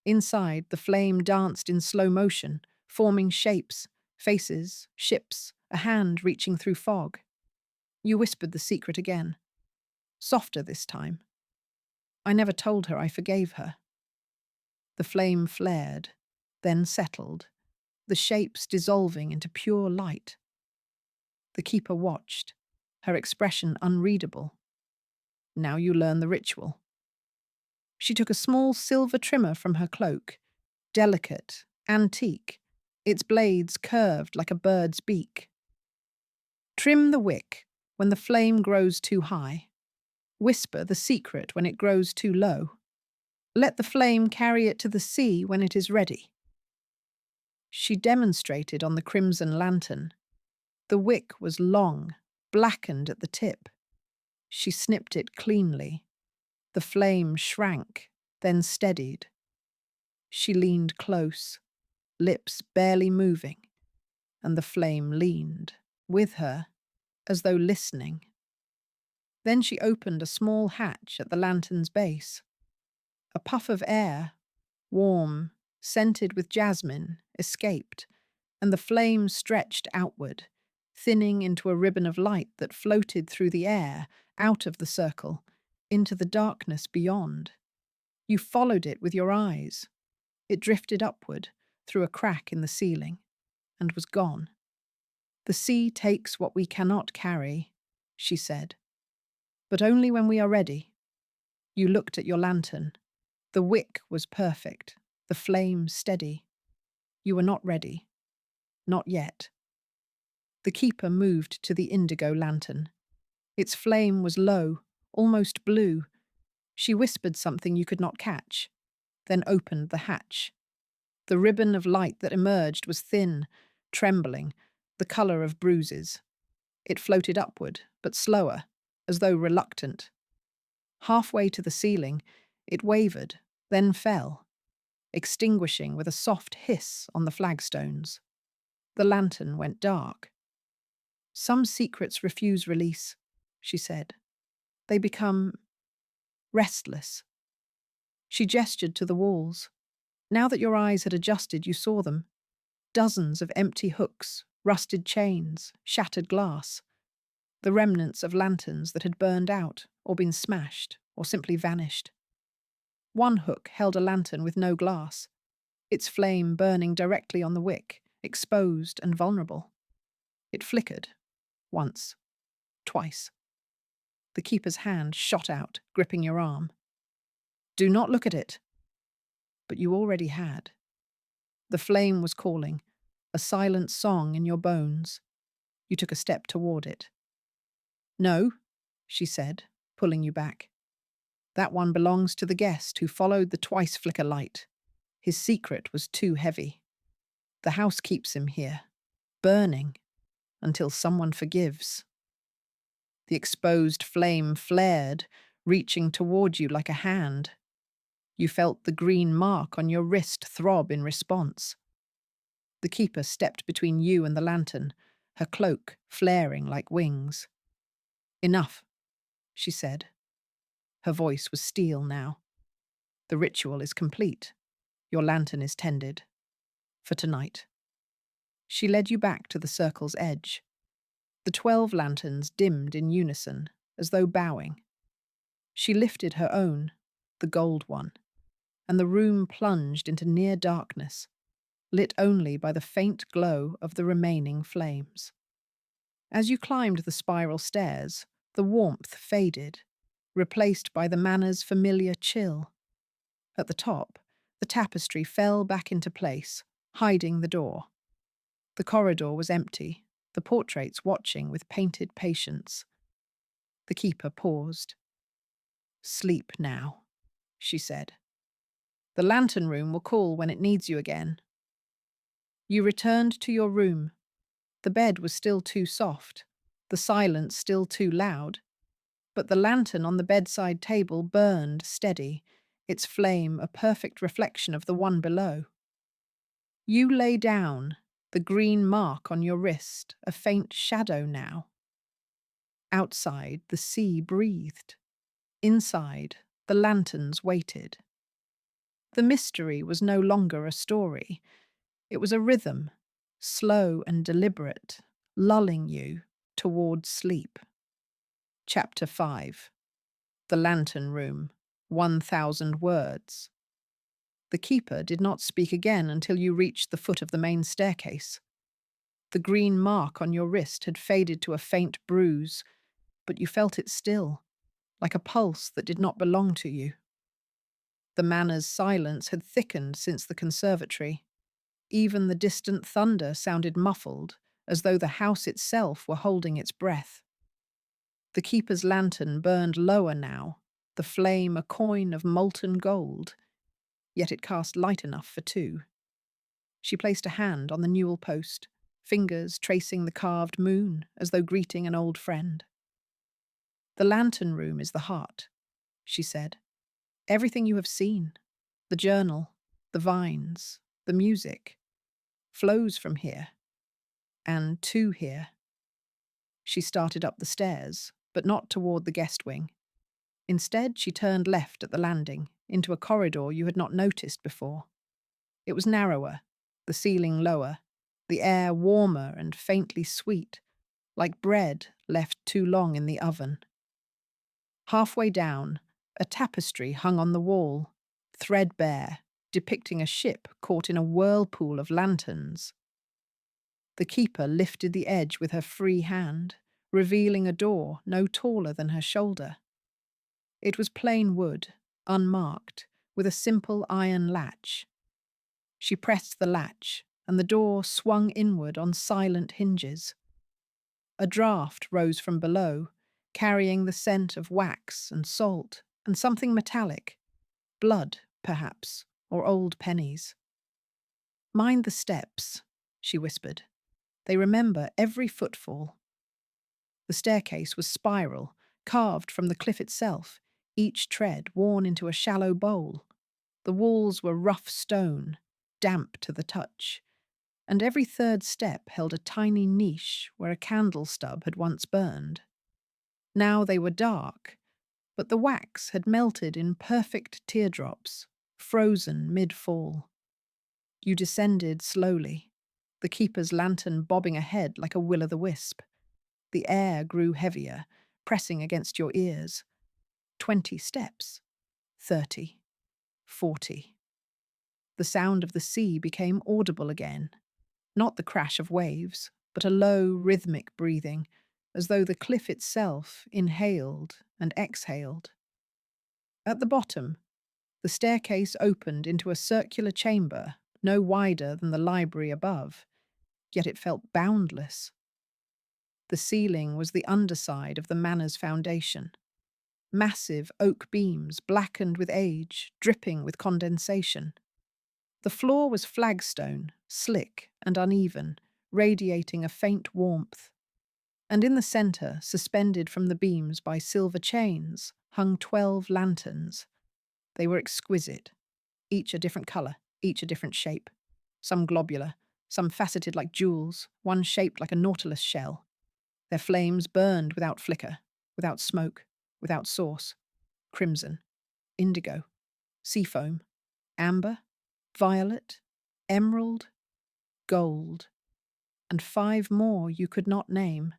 Inside, the flame danced in slow motion, forming shapes, faces, ships, a hand reaching through fog. You whispered the secret again. Softer this time. "I never told her I forgave her." The flame flared, then settled, the shapes dissolving into pure light. The keeper watched, her expression unreadable. "Now you learn the ritual." She took a small silver trimmer from her cloak, delicate, antique, its blades curved like a bird's beak. "Trim the wick when the flame grows too high. Whisper the secret when it grows too low. Let the flame carry it to the sea when it is ready." She demonstrated on the crimson lantern. The wick was long, blackened at the tip. She snipped it cleanly. The flame shrank, then steadied. She leaned close, lips barely moving, and the flame leaned, with her, as though listening. Then she opened a small hatch at the lantern's base. A puff of air, warm, scented with jasmine, escaped, and the flame stretched outward, thinning into a ribbon of light that floated through the air, out of the circle, into the darkness beyond. You followed it with your eyes. It drifted upward, through a crack in the ceiling, and was gone. "The sea takes what we cannot carry," she said. "But only when we are ready." You looked at your lantern. The wick was perfect, the flame steady. You were not ready. Not yet. The keeper moved to the indigo lantern. Its flame was low, almost blue. She whispered something you could not catch, then opened the hatch. The ribbon of light that emerged was thin, trembling, the colour of bruises. It floated upward, but slower, as though reluctant. Halfway to the ceiling, it wavered, then fell, extinguishing with a soft hiss on the flagstones. The lantern went dark. "Some secrets refuse release," she said. "They become restless." She gestured to the walls. Now that your eyes had adjusted, you saw them. Dozens of empty hooks, rusted chains, shattered glass. The remnants of lanterns that had burned out, or been smashed, or simply vanished. One hook held a lantern with no glass, its flame burning directly on the wick, exposed and vulnerable. It flickered. Once. Twice. The keeper's hand shot out, gripping your arm. "Do not look at it." But you already had. The flame was calling, a silent song in your bones. You took a step toward it. "No," she said, pulling you back. That one belongs to the guest who followed the twice-flicker light. His secret was too heavy. The house keeps him here, burning, until someone forgives. The exposed flame flared, reaching toward you like a hand. You felt the green mark on your wrist throb in response. The keeper stepped between you and the lantern, her cloak flaring like wings. "Enough," she said. Her voice was steel now. "The ritual is complete. Your lantern is tended. For tonight." She led you back to the circle's edge. The 12 lanterns dimmed in unison, as though bowing. She lifted her own, the gold one, and the room plunged into near darkness, lit only by the faint glow of the remaining flames. As you climbed the spiral stairs, the warmth faded, replaced by the manor's familiar chill. At the top, the tapestry fell back into place, hiding the door. The corridor was empty, the portraits watching with painted patience. The keeper paused. "Sleep now," she said. "The lantern room will call when it needs you again." You returned to your room. The bed was still too soft, the silence still too loud, but the lantern on the bedside table burned steady, its flame a perfect reflection of the one below. You lay down, the green mark on your wrist, a faint shadow now. Outside, the sea breathed. Inside, the lanterns waited. The mystery was no longer a story. It was a rhythm, slow and deliberate, lulling you toward sleep. Chapter 5. The Lantern Room, 1,000 Words. The keeper did not speak again until you reached the foot of the main staircase. The green mark on your wrist had faded to a faint bruise, but you felt it still, like a pulse that did not belong to you. The manor's silence had thickened since the conservatory. Even the distant thunder sounded muffled, as though the house itself were holding its breath. The keeper's lantern burned lower now, the flame a coin of molten gold, yet it cast light enough for two. She placed a hand on the newel post, fingers tracing the carved moon as though greeting an old friend. "The lantern room is the heart," she said. "Everything you have seen, the journal, the vines, the music, flows from here, and to here." She started up the stairs, but not toward the guest wing. Instead, she turned left at the landing, into a corridor you had not noticed before. It was narrower, the ceiling lower, the air warmer and faintly sweet, like bread left too long in the oven. Halfway down, a tapestry hung on the wall, threadbare, depicting a ship caught in a whirlpool of lanterns. The keeper lifted the edge with her free hand, revealing a door no taller than her shoulder. It was plain wood, unmarked, with a simple iron latch. She pressed the latch, and the door swung inward on silent hinges. A draught rose from below, carrying the scent of wax and salt and something metallic, blood, perhaps, or old pennies. "Mind the steps," she whispered. "They remember every footfall." The staircase was spiral, carved from the cliff itself, each tread worn into a shallow bowl. The walls were rough stone, damp to the touch, and every third step held a tiny niche where a candle stub had once burned. Now they were dark, but the wax had melted in perfect teardrops, frozen mid-fall. You descended slowly, the keeper's lantern bobbing ahead like a will-o'-the-wisp. The air grew heavier, pressing against your ears. 20 steps, 30, 40. The sound of the sea became audible again, not the crash of waves, but a low, rhythmic breathing, as though the cliff itself inhaled and exhaled. At the bottom, the staircase opened into a circular chamber no wider than the library above, yet it felt boundless. The ceiling was the underside of the manor's foundation. massive oak beams blackened with age, dripping with condensation. The floor was flagstone, slick and uneven, radiating a faint warmth. And in the centre, suspended from the beams by silver chains, hung 12 lanterns. They were exquisite, each a different colour, each a different shape. Some globular, some faceted like jewels, one shaped like a nautilus shell. Their flames burned without flicker, without smoke, without source. Crimson, indigo, seafoam, amber, violet, emerald, gold, and 5 more you could not name.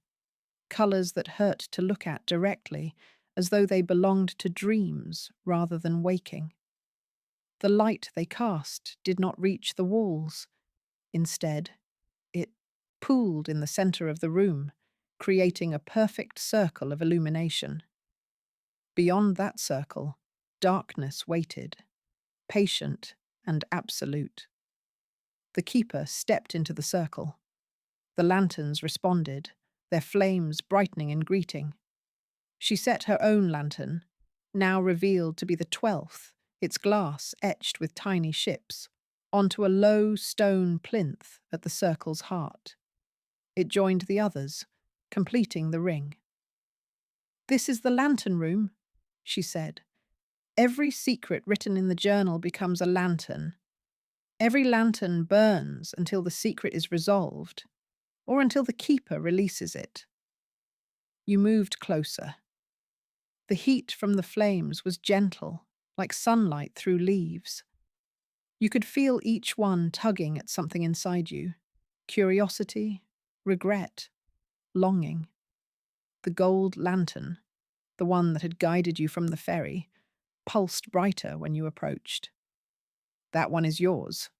Colours that hurt to look at directly, as though they belonged to dreams rather than waking. The light they cast did not reach the walls. Instead, it pooled in the centre of the room, creating a perfect circle of illumination. Beyond that circle, darkness waited, patient and absolute. The keeper stepped into the circle. The lanterns responded, their flames brightening in greeting. She set her own lantern, now revealed to be the 12th, its glass etched with tiny ships, onto a low stone plinth at the circle's heart. It joined the others, completing the ring. "This is the lantern room," she said. "Every secret written in the journal becomes a lantern. Every lantern burns until the secret is resolved, or until the keeper releases it." You moved closer. The heat from the flames was gentle, like sunlight through leaves. You could feel each one tugging at something inside you: curiosity, regret, longing. The gold lantern, the one that had guided you from the ferry, pulsed brighter when you approached. "That one is yours,"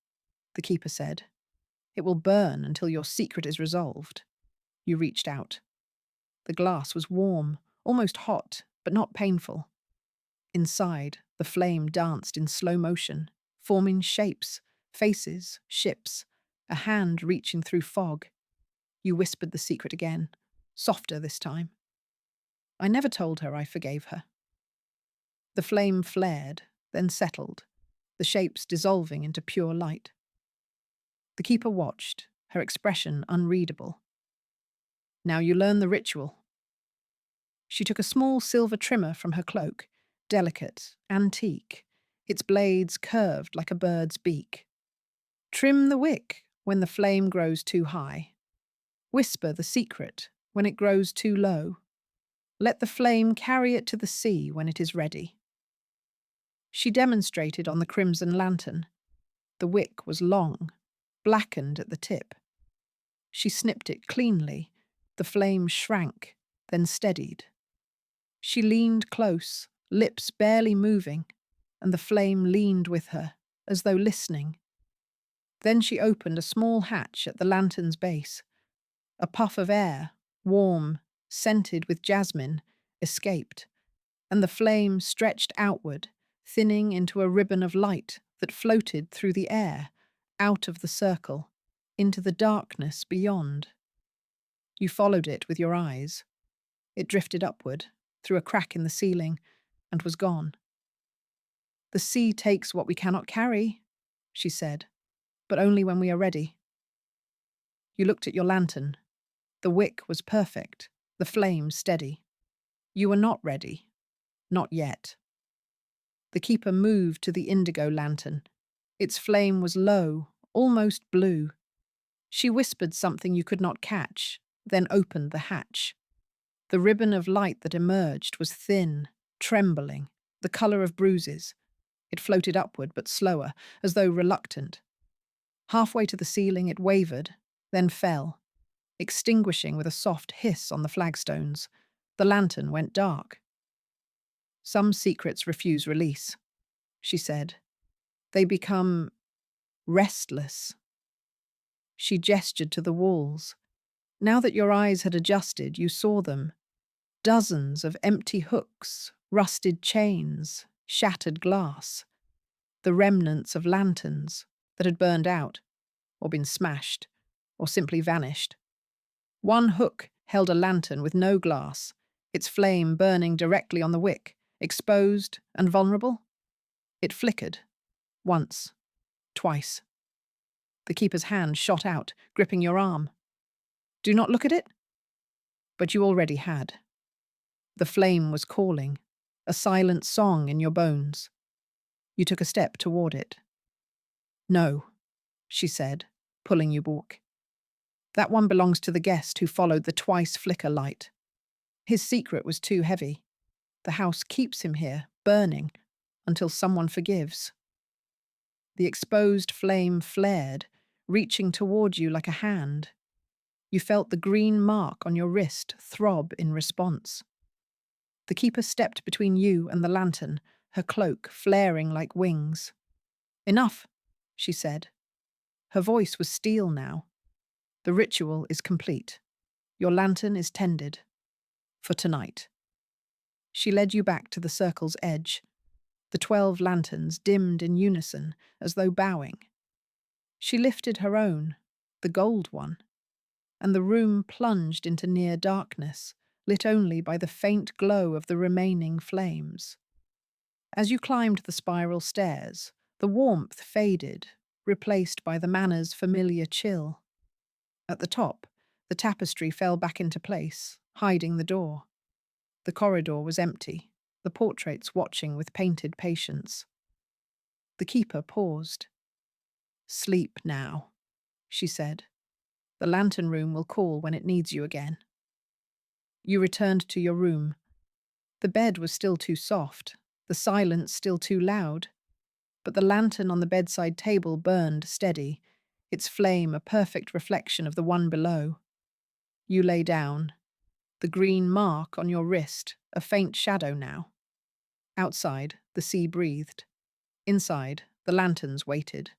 the keeper said. "It will burn until your secret is resolved." You reached out. The glass was warm, almost hot, but not painful. Inside, the flame danced in slow motion, forming shapes, faces, ships, a hand reaching through fog. You whispered the secret again, softer this time. I never told her I forgave her. The flame flared, then settled, the shapes dissolving into pure light. The keeper watched, her expression unreadable. "Now you learn the ritual." She took a small silver trimmer from her cloak, delicate, antique, its blades curved like a bird's beak. "Trim the wick when the flame grows too high. Whisper the secret when it grows too low. Let the flame carry it to the sea when it is ready." She demonstrated on the crimson lantern. The wick was long, blackened at the tip. She snipped it cleanly. The flame shrank, then steadied. She leaned close, lips barely moving, and the flame leaned with her, as though listening. Then she opened a small hatch at the lantern's base. A puff of air, warm, scented with jasmine, escaped, and the flame stretched outward, thinning into a ribbon of light that floated through the air, out of the circle, into the darkness beyond. You followed it with your eyes. It drifted upward, through a crack in the ceiling, and was gone. "The sea takes what we cannot carry," she said, "but only when we are ready." You looked at your lantern. The wick was perfect, the flame steady. You were not ready. Not yet. The keeper moved to the indigo lantern. Its flame was low, almost blue. She whispered something you could not catch, then opened the hatch. The ribbon of light that emerged was thin, trembling, the colour of bruises. It floated upward, but slower, as though reluctant. Halfway to the ceiling it wavered, then fell, extinguishing with a soft hiss on the flagstones. The lantern went dark. "Some secrets refuse release," she said. "They become restless." She gestured to the walls. Now that your eyes had adjusted, you saw them. Dozens of empty hooks, rusted chains, shattered glass. The remnants of lanterns that had burned out, or been smashed, or simply vanished. One hook held a lantern with no glass, its flame burning directly on the wick, exposed and vulnerable. It flickered. Once. Twice. The keeper's hand shot out, gripping your arm. Do not look at it. But you already had. The flame was calling, a silent song in your bones. You took a step toward it. No, she said, pulling you back. That one belongs to the guest who followed the twice flicker light. His secret was too heavy. The house keeps him here, burning, until someone forgives. The exposed flame flared, reaching toward you like a hand. You felt the green mark on your wrist throb in response. The keeper stepped between you and the lantern, her cloak flaring like wings. Enough, she said. Her voice was steel now. The ritual is complete. Your lantern is tended. For tonight. She led you back to the circle's edge. The 12 lanterns dimmed in unison, as though bowing. She lifted her own, the gold one, and the room plunged into near darkness, lit only by the faint glow of the remaining flames. As you climbed the spiral stairs, the warmth faded, replaced by the manor's familiar chill. At the top, the tapestry fell back into place, hiding the door. The corridor was empty, the portraits watching with painted patience. The keeper paused. Sleep now, she said. The lantern room will call when it needs you again. You returned to your room. The bed was still too soft, the silence still too loud, but the lantern on the bedside table burned steady, its flame a perfect reflection of the one below. You lay down, the green mark on your wrist, a faint shadow now. Outside, the sea breathed. Inside, the lanterns waited.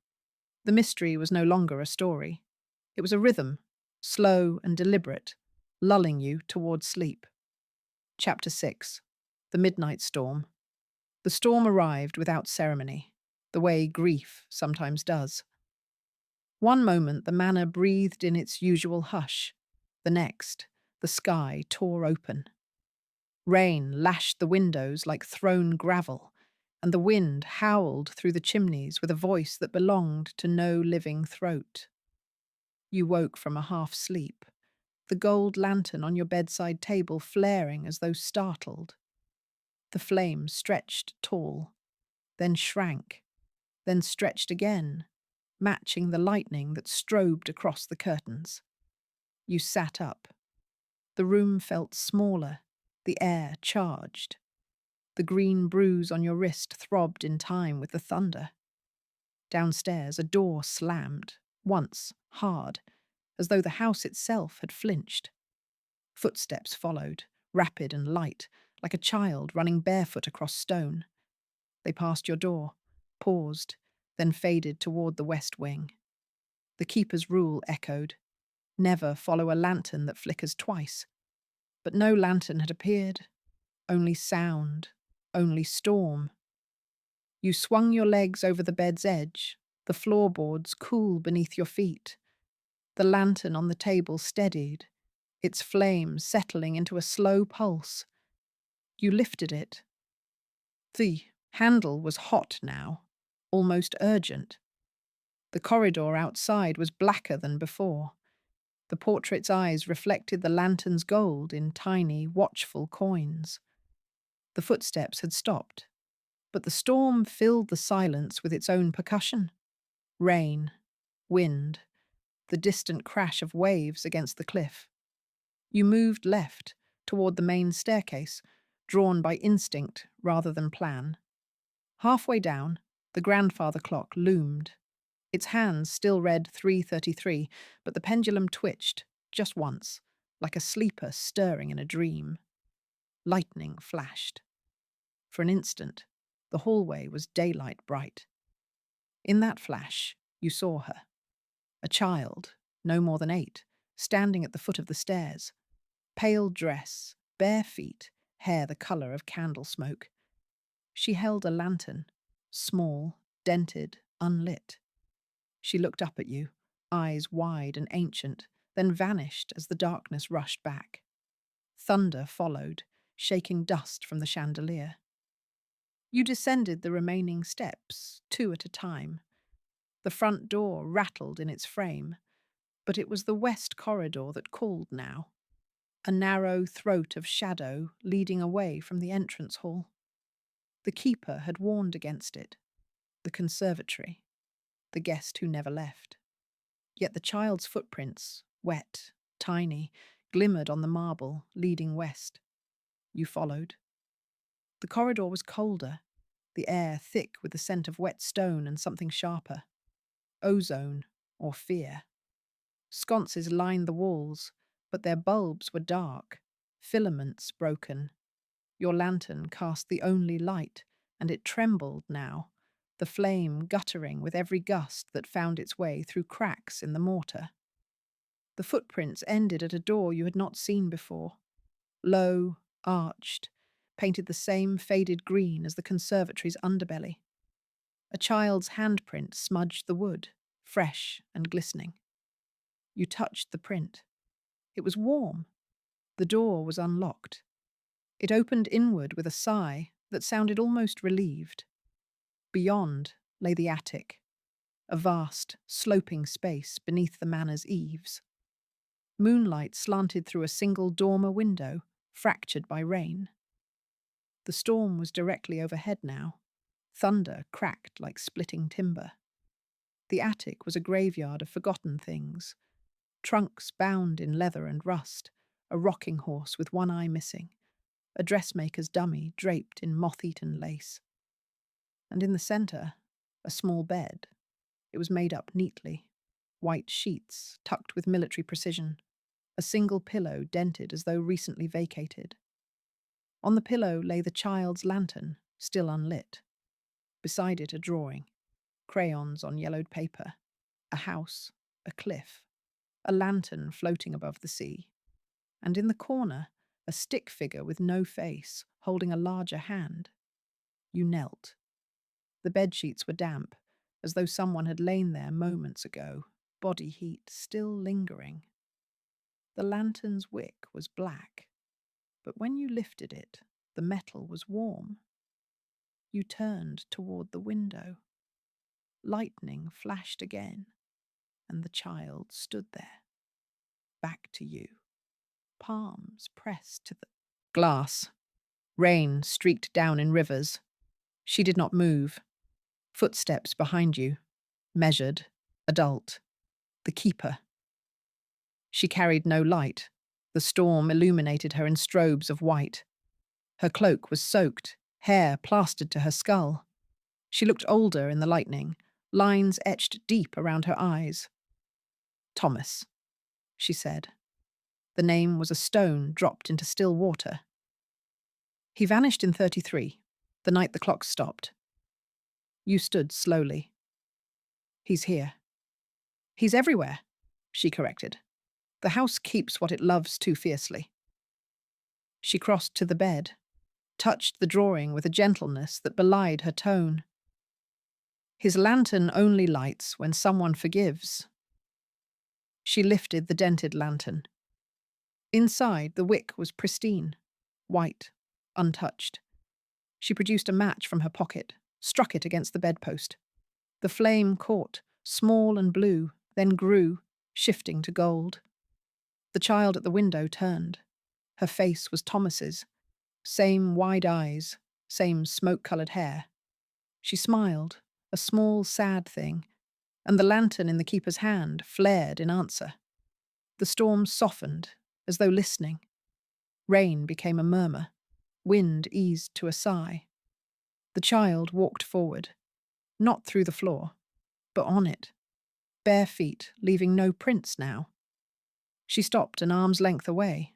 The mystery was no longer a story. It was a rhythm, slow and deliberate, lulling you towards sleep. Chapter 6. The Midnight Storm. The storm arrived without ceremony, the way grief sometimes does. One moment the manor breathed in its usual hush. The next, the sky tore open. Rain lashed the windows like thrown gravel, and the wind howled through the chimneys with a voice that belonged to no living throat. You woke from a half-sleep, the gold lantern on your bedside table flaring as though startled. The flame stretched tall, then shrank, then stretched again, matching the lightning that strobed across the curtains. You sat up. The room felt smaller, the air charged. The green bruise on your wrist throbbed in time with the thunder. Downstairs, a door slammed, once, hard, as though the house itself had flinched. Footsteps followed, rapid and light, like a child running barefoot across stone. They passed your door, paused, then faded toward the west wing. The keeper's rule echoed, never follow a lantern that flickers twice. But no lantern had appeared, only sound, only storm. You swung your legs over the bed's edge, the floorboards cool beneath your feet. The lantern on the table steadied, its flame settling into a slow pulse. You lifted it. The handle was hot now, almost urgent. The corridor outside was blacker than before. The portrait's eyes reflected the lantern's gold in tiny, watchful coins. The footsteps had stopped, but the storm filled the silence with its own percussion. Rain, wind, the distant crash of waves against the cliff. You moved left, toward the main staircase, drawn by instinct rather than plan. Halfway down, the grandfather clock loomed. Its hands still read 3:33, but the pendulum twitched, just once, like a sleeper stirring in a dream. Lightning flashed. For an instant, the hallway was daylight bright. In that flash, you saw her. A child, no more than 8, standing at the foot of the stairs. Pale dress, bare feet, hair the colour of candle smoke. She held a lantern, small, dented, unlit. She looked up at you, eyes wide and ancient, then vanished as the darkness rushed back. Thunder followed, shaking dust from the chandelier. You descended the remaining steps, two at a time. The front door rattled in its frame, but it was the west corridor that called now, a narrow throat of shadow leading away from the entrance hall. The keeper had warned against it, the conservatory, the guest who never left. Yet the child's footprints, wet, tiny, glimmered on the marble, leading west. You followed. The corridor was colder, the air thick with the scent of wet stone and something sharper. Ozone, or fear. Sconces lined the walls, but their bulbs were dark, filaments broken. Your lantern cast the only light, and it trembled now, the flame guttering with every gust that found its way through cracks in the mortar. The footprints ended at a door you had not seen before. Low, arched, painted the same faded green as the conservatory's underbelly. A child's handprint smudged the wood, fresh and glistening. You touched the print. It was warm. The door was unlocked. It opened inward with a sigh that sounded almost relieved. Beyond lay the attic, a vast, sloping space beneath the manor's eaves. Moonlight slanted through a single dormer window, fractured by rain. The storm was directly overhead now. Thunder cracked like splitting timber. The attic was a graveyard of forgotten things. Trunks bound in leather and rust, a rocking horse with one eye missing, a dressmaker's dummy draped in moth-eaten lace. And in the centre, a small bed. It was made up neatly. White sheets, tucked with military precision. A single pillow dented as though recently vacated. On the pillow lay the child's lantern, still unlit. Beside it a drawing, crayons on yellowed paper, a house, a cliff, a lantern floating above the sea. And in the corner, a stick figure with no face, holding a larger hand. You knelt. The bedsheets were damp, as though someone had lain there moments ago, body heat still lingering. The lantern's wick was black, but when you lifted it, the metal was warm. You turned toward the window. Lightning flashed again, and the child stood there, back to you, palms pressed to the glass. Rain streaked down in rivers. She did not move. Footsteps behind you, measured, adult, the keeper. She carried no light. The storm illuminated her in strobes of white. Her cloak was soaked, hair plastered to her skull. She looked older in the lightning, lines etched deep around her eyes. Thomas, she said. The name was a stone dropped into still water. He vanished in 33, the night the clock stopped. You stood slowly. He's here. He's everywhere, she corrected. The house keeps what it loves too fiercely. She crossed to the bed, touched the drawing with a gentleness that belied her tone. His lantern only lights when someone forgives. She lifted the dented lantern. Inside, the wick was pristine, white, untouched. She produced a match from her pocket, struck it against the bedpost. The flame caught, small and blue, then grew, shifting to gold. The child at the window turned. Her face was Thomas's. Same wide eyes, same smoke-coloured hair. She smiled, a small, sad thing, and the lantern in the keeper's hand flared in answer. The storm softened, as though listening. Rain became a murmur. Wind eased to a sigh. The child walked forward, not through the floor, but on it, bare feet leaving no prints now. She stopped an arm's length away.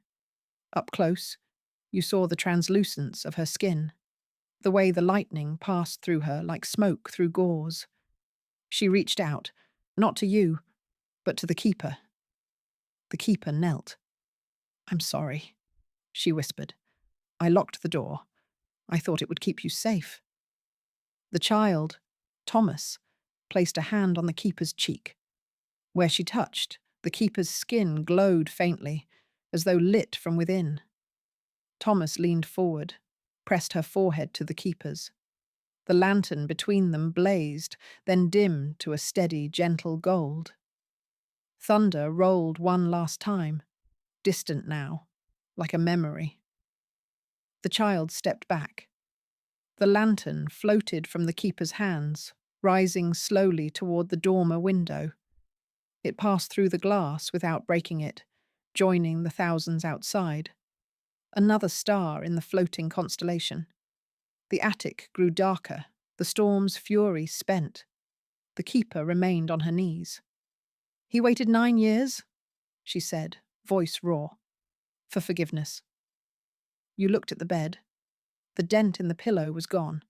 Up close, you saw the translucence of her skin, the way the lightning passed through her like smoke through gauze. She reached out, not to you, but to the keeper. The keeper knelt. "I'm sorry," she whispered. "I locked the door. I thought it would keep you safe." The child, Thomas, placed a hand on the keeper's cheek. Where she touched, the keeper's skin glowed faintly, as though lit from within. Thomas leaned forward, pressed her forehead to the keeper's. The lantern between them blazed, then dimmed to a steady, gentle gold. Thunder rolled one last time, distant now, like a memory. The child stepped back. The lantern floated from the keeper's hands, rising slowly toward the dormer window. It passed through the glass without breaking it, joining the thousands outside. Another star in the floating constellation. The attic grew darker, the storm's fury spent. The keeper remained on her knees. "He waited 9 years," she said, voice raw, "for forgiveness." You looked at the bed. The dent in the pillow was gone.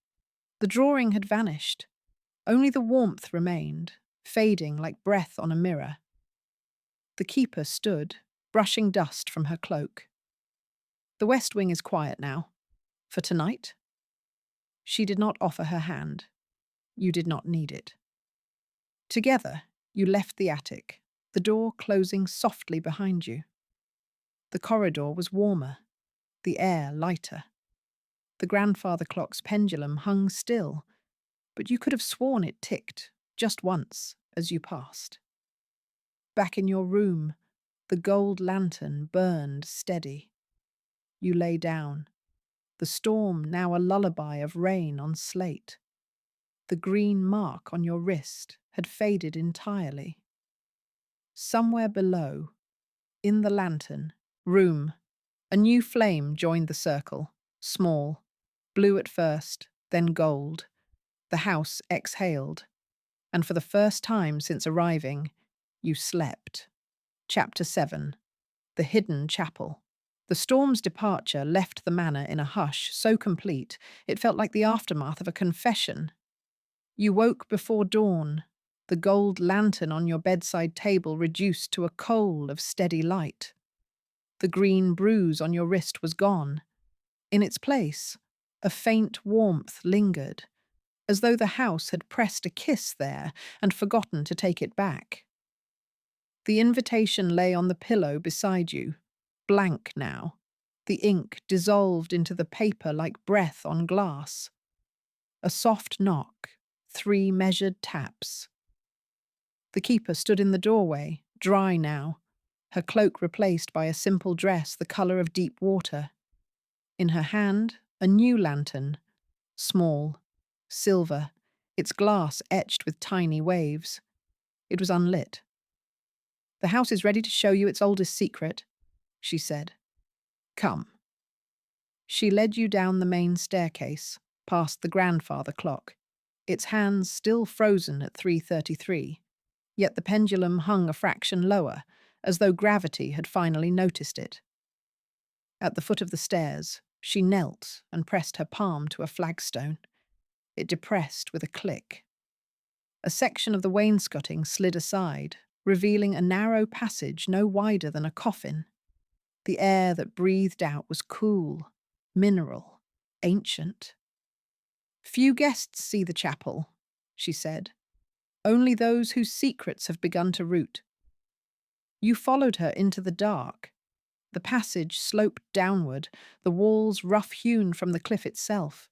The drawing had vanished. Only the warmth remained, fading like breath on a mirror. The keeper stood, brushing dust from her cloak. "The West Wing is quiet now. For tonight?" She did not offer her hand. You did not need it. Together, you left the attic, the door closing softly behind you. The corridor was warmer, the air lighter. The grandfather clock's pendulum hung still, but you could have sworn it ticked, just once, as you passed. Back in your room, the gold lantern burned steady. You lay down, the storm now a lullaby of rain on slate. The green mark on your wrist had faded entirely. Somewhere below, in the lantern, room, a new flame joined the circle, small, blue at first, then gold. The house exhaled, and for the first time since arriving, you slept. Chapter 7. The Hidden Chapel. The storm's departure left the manor in a hush so complete it felt like the aftermath of a confession. You woke before dawn, the gold lantern on your bedside table reduced to a coal of steady light. The green bruise on your wrist was gone. In its place, a faint warmth lingered, as though the house had pressed a kiss there and forgotten to take it back. The invitation lay on the pillow beside you, blank now, the ink dissolved into the paper like breath on glass. A soft knock, 3 measured taps. The keeper stood in the doorway, dry now, her cloak replaced by a simple dress the colour of deep water. In her hand, a new lantern, small, silver, its glass etched with tiny waves. It was unlit. "The house is ready to show you its oldest secret," she said. "Come." She led you down the main staircase, past the grandfather clock, its hands still frozen at 3:33, yet the pendulum hung a fraction lower, as though gravity had finally noticed it. At the foot of the stairs, she knelt and pressed her palm to a flagstone. It depressed with a click. A section of the wainscoting slid aside, revealing a narrow passage no wider than a coffin. The air that breathed out was cool, mineral, ancient. "Few guests see the chapel," she said. "Only those whose secrets have begun to root." You followed her into the dark. The passage sloped downward, the walls rough-hewn from the cliff itself.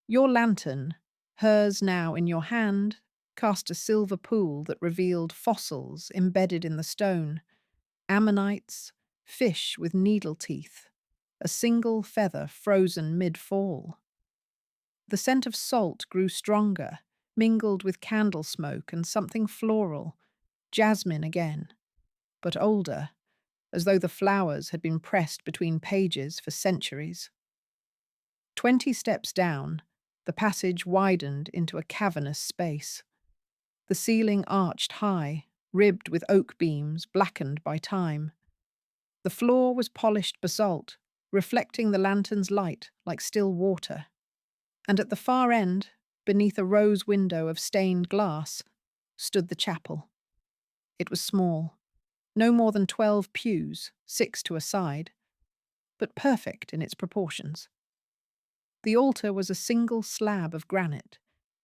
Your lantern, hers now in your hand, cast a silver pool that revealed fossils embedded in the stone, ammonites, fish with needle teeth, a single feather frozen mid-fall. The scent of salt grew stronger, mingled with candle smoke and something floral, jasmine again, but older, as though the flowers had been pressed between pages for centuries. 20 steps down, the passage widened into a cavernous space. The ceiling arched high, ribbed with oak beams blackened by time. The floor was polished basalt, reflecting the lantern's light like still water. And at the far end, beneath a rose window of stained glass, stood the chapel. It was small, no more than 12 pews, 6 to a side, but perfect in its proportions. The altar was a single slab of granite,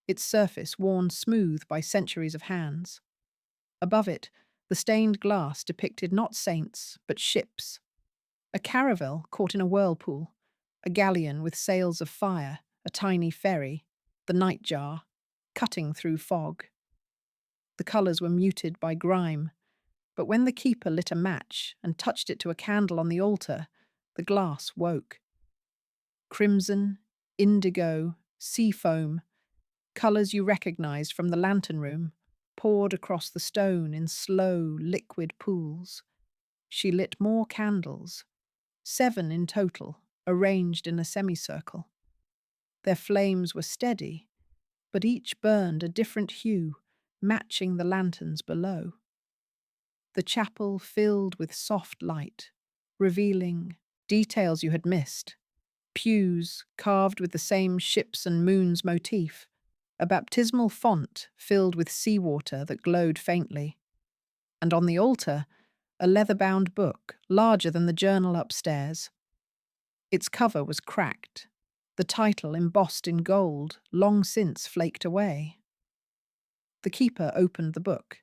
its surface worn smooth by centuries of hands. Above it, the stained glass depicted not saints, but ships. A caravel caught in a whirlpool, a galleon with sails of fire, a tiny ferry. the nightjar, cutting through fog. The colours were muted by grime, but when the keeper lit a match and touched it to a candle on the altar, the glass woke. Crimson, indigo, sea foam, colours you recognised from the lantern room, poured across the stone in slow, liquid pools. She lit more candles, 7 in total, arranged in a semicircle. Their flames were steady, but each burned a different hue, matching the lanterns below. The chapel filled with soft light, revealing details you had missed. Pews carved with the same ships and moons motif, a baptismal font filled with seawater that glowed faintly, and on the altar, a leather-bound book larger than the journal upstairs. Its cover was cracked, the title embossed in gold, long since flaked away. The keeper opened the book.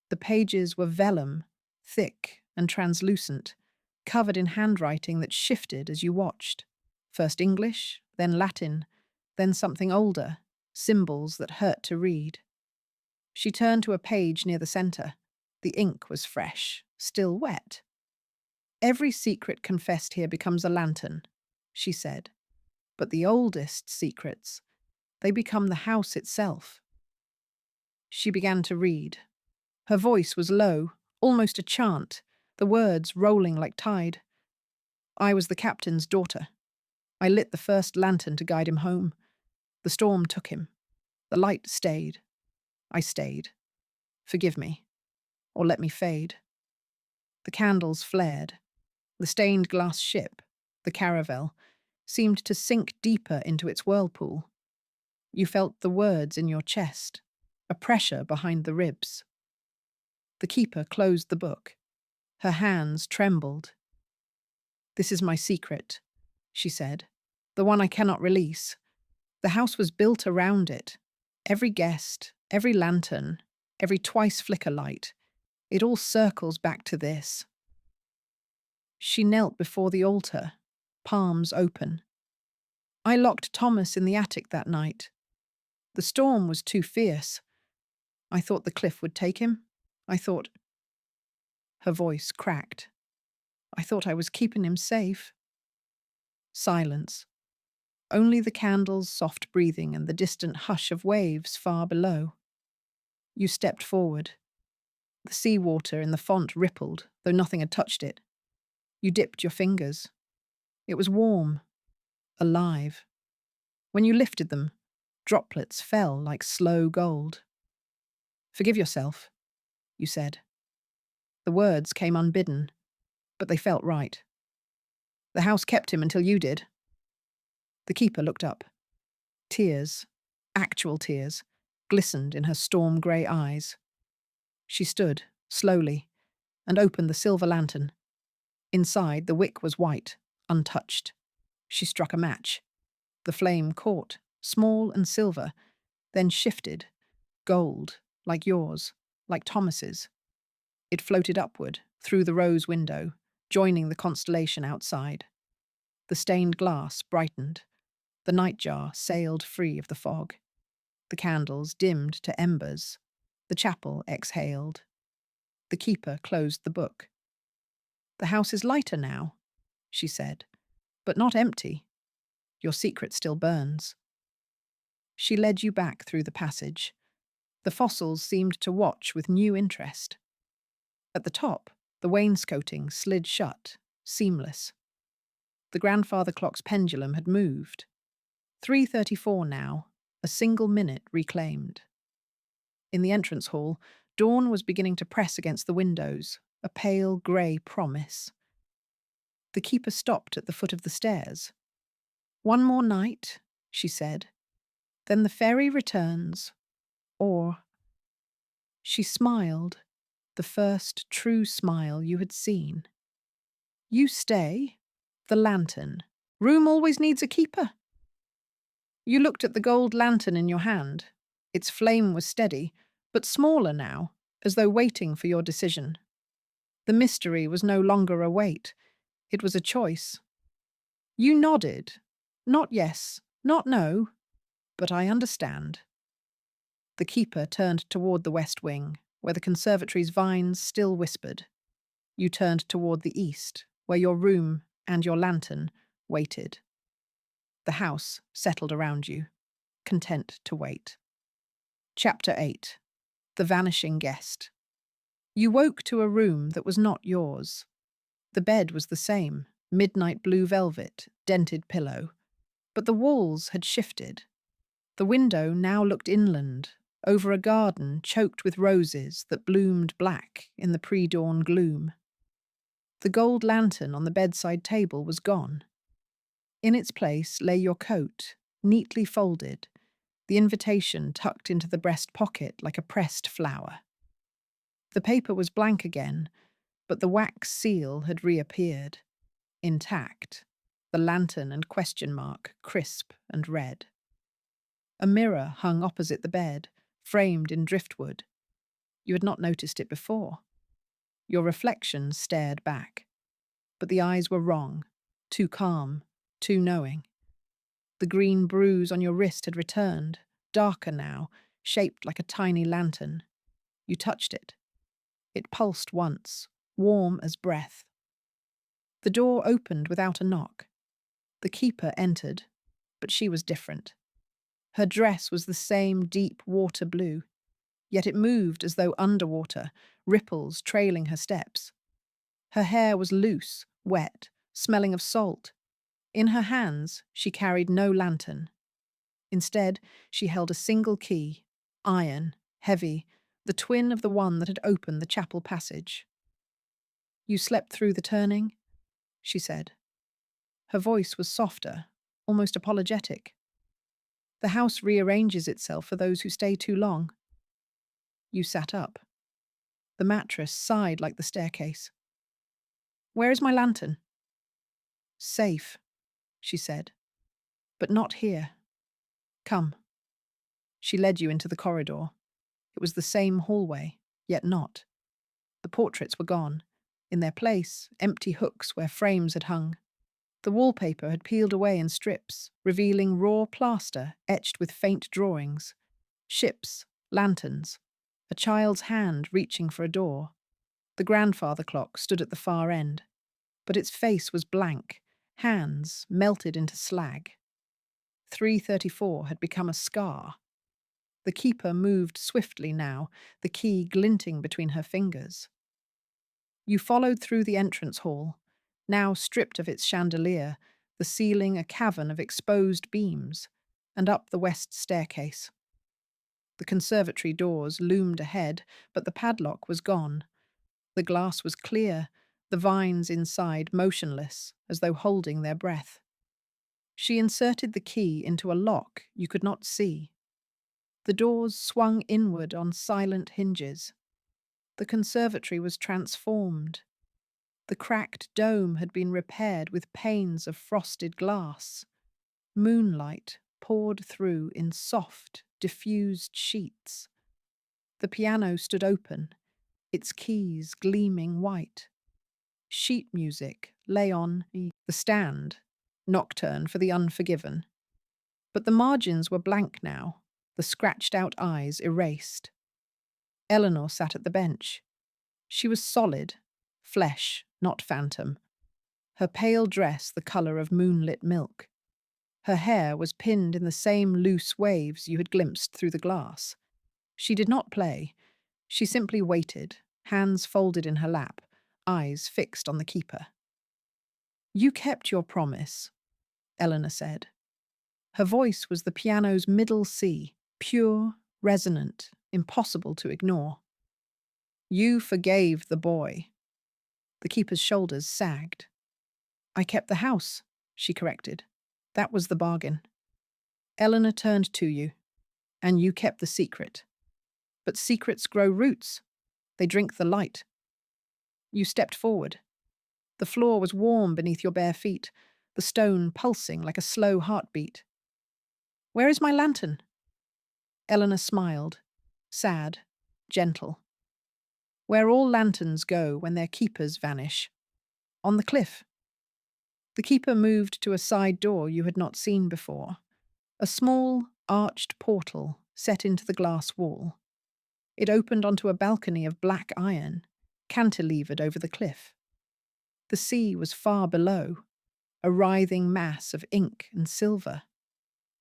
The pages were vellum, thick and translucent, covered in handwriting that shifted as you watched. First English, then Latin, then something older, symbols that hurt to read. She turned to a page near the centre. The ink was fresh, still wet. "Every secret confessed here becomes a lantern," she said. "But the oldest secrets, they become the house itself." She began to read. Her voice was low, almost a chant, the words rolling like tide. "I was the captain's daughter. I lit the first lantern to guide him home. The storm took him. The light stayed. I stayed. Forgive me, or let me fade." The candles flared. The stained glass ship, the caravel, seemed to sink deeper into its whirlpool. You felt the words in your chest, a pressure behind the ribs. The keeper closed the book. Her hands trembled. "This is my secret," she said, "the one I cannot release. The house was built around it. Every guest, every lantern, every twice-flicker light, it all circles back to this." She knelt before the altar, palms open. "I locked Thomas in the attic that night. The storm was too fierce. I thought the cliff would take him. I thought—" Her voice cracked. "I thought I was keeping him safe." Silence. Only the candle's soft breathing and the distant hush of waves far below. You stepped forward. The seawater in the font rippled, though nothing had touched it. You dipped your fingers. It was warm, alive. When you lifted them, droplets fell like slow gold. "Forgive yourself," you said. The words came unbidden, but they felt right. "The house kept him until you did." The keeper looked up. Tears, actual tears, glistened in her storm-grey eyes. She stood, slowly, and opened the silver lantern. Inside, the wick was white, untouched. She struck a match. The flame caught, small and silver, then shifted, gold, like yours, like Thomas's. It floated upward, through the rose window, joining the constellation outside. The stained glass brightened. The nightjar sailed free of the fog. The candles dimmed to embers. The chapel exhaled. The keeper closed the book. "The house is lighter now," she said, "but not empty. Your secret still burns." She led you back through the passage. The fossils seemed to watch with new interest. At the top, the wainscoting slid shut, seamless. The grandfather clock's pendulum had moved. 3:34 now, a single minute reclaimed. In the entrance hall, dawn was beginning to press against the windows, a pale grey promise. The keeper stopped at the foot of the stairs. "One more night," she said. "Then the ferry returns. Or—" She smiled, the first true smile you had seen. "You stay? The lantern. Room always needs a keeper." You looked at the gold lantern in your hand. Its flame was steady, but smaller now, as though waiting for your decision. The mystery was no longer a wait. It was a choice. You nodded. Not yes, not no. But I understand. The keeper turned toward the west wing, where the conservatory's vines still whispered. You turned toward the east, where your room and your lantern waited. The house settled around you, content to wait. Chapter 8. The Vanishing Guest. You woke to a room that was not yours. The bed was the same, midnight blue velvet, dented pillow. But the walls had shifted. The window now looked inland, over a garden choked with roses that bloomed black in the pre-dawn gloom. The gold lantern on the bedside table was gone. In its place lay your coat, neatly folded, the invitation tucked into the breast pocket like a pressed flower. The paper was blank again, but the wax seal had reappeared, intact, the lantern and question mark crisp and red. A mirror hung opposite the bed, framed in driftwood. You had not noticed it before. Your reflection stared back. But the eyes were wrong, too calm, too knowing. The green bruise on your wrist had returned, darker now, shaped like a tiny lantern. You touched it. It pulsed once, warm as breath. The door opened without a knock. The keeper entered, but she was different. Her dress was the same deep water blue, yet it moved as though underwater, ripples trailing her steps. Her hair was loose, wet, smelling of salt. In her hands, she carried no lantern. Instead, she held a single key, iron, heavy, the twin of the one that had opened the chapel passage. "You slept through the turning?" she said. Her voice was softer, almost apologetic. "The house rearranges itself for those who stay too long." You sat up. The mattress sighed like the staircase. "Where is my lantern?" "Safe," she said. "But not here. Come." She led you into the corridor. It was the same hallway, yet not. The portraits were gone. In their place, empty hooks where frames had hung. The wallpaper had peeled away in strips, revealing raw plaster etched with faint drawings. Ships, lanterns, a child's hand reaching for a door. The grandfather clock stood at the far end, but its face was blank, hands melted into slag. 3:34 had become a scar. The keeper moved swiftly now, the key glinting between her fingers. You followed through the entrance hall, now stripped of its chandelier, the ceiling a cavern of exposed beams, and up the west staircase. The conservatory doors loomed ahead, but the padlock was gone. The glass was clear, the vines inside motionless, as though holding their breath. She inserted the key into a lock you could not see. The doors swung inward on silent hinges. The conservatory was transformed. The cracked dome had been repaired with panes of frosted glass. Moonlight poured through in soft, diffused sheets. The piano stood open, its keys gleaming white. Sheet music lay on the stand, nocturne for the unforgiven. But the margins were blank now, the scratched-out eyes erased. Eleanor sat at the bench. She was solid, flesh, not phantom. Her pale dress the colour of moonlit milk. Her hair was pinned in the same loose waves you had glimpsed through the glass. She did not play. She simply waited, hands folded in her lap, eyes fixed on the keeper. "You kept your promise," Eleanor said. Her voice was the piano's middle C, pure, resonant, impossible to ignore. "You forgave the boy." The keeper's shoulders sagged. "I kept the house," she corrected. "That was the bargain." Eleanor turned to you, and you kept the secret. But secrets grow roots. They drink the light. You stepped forward. The floor was warm beneath your bare feet, the stone pulsing like a slow heartbeat. "Where is my lantern?" Eleanor smiled, sad, gentle. "Where all lanterns go when their keepers vanish. On the cliff." The keeper moved to a side door you had not seen before. A small, arched portal set into the glass wall. It opened onto a balcony of black iron, cantilevered over the cliff. The sea was far below, a writhing mass of ink and silver.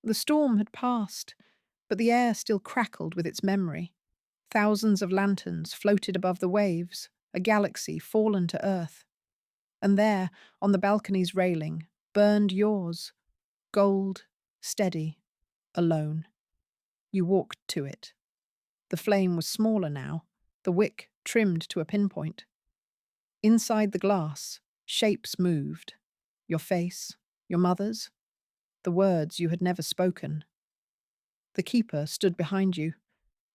The storm had passed, but the air still crackled with its memory. Thousands of lanterns floated above the waves, a galaxy fallen to earth. And there, on the balcony's railing, burned yours, gold, steady, alone. You walked to it. The flame was smaller now, the wick trimmed to a pinpoint. Inside the glass, shapes moved. Your face, your mother's, the words you had never spoken. The keeper stood behind you,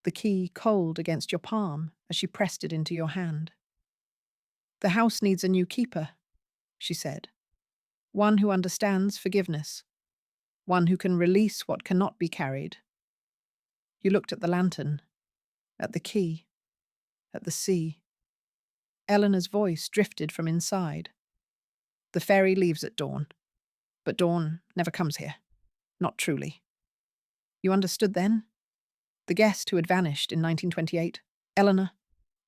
the key cold against your palm as she pressed it into your hand. "The house needs a new keeper," she said. "One who understands forgiveness. One who can release what cannot be carried." You looked at the lantern, at the key, at the sea. Eleanor's voice drifted from inside. "The ferry leaves at dawn, but dawn never comes here. Not truly." You understood then? The guest who had vanished in 1928, Eleanor,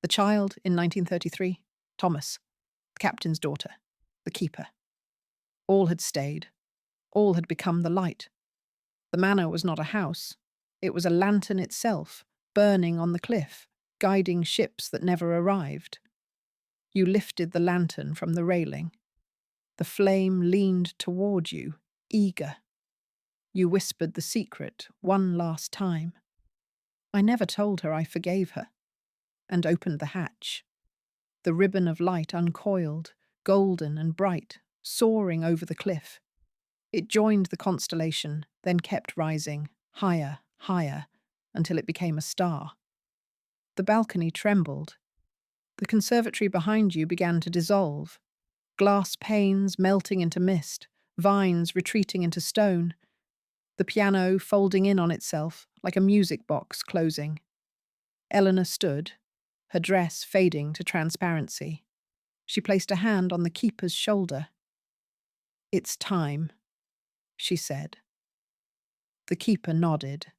the child in 1933, Thomas, the captain's daughter, the keeper. All had stayed. All had become the light. The manor was not a house. It was a lantern itself, burning on the cliff, guiding ships that never arrived. You lifted the lantern from the railing. The flame leaned toward you, eager. You whispered the secret one last time. I never told her I forgave her, and opened the hatch. The ribbon of light uncoiled, golden and bright, soaring over the cliff. It joined the constellation, then kept rising, higher, higher, until it became a star. The balcony trembled. The conservatory behind you began to dissolve, glass panes melting into mist, vines retreating into stone, the piano folding in on itself like a music box closing. Eleanor stood, her dress fading to transparency. She placed a hand on the keeper's shoulder. "It's time," she said. The keeper nodded.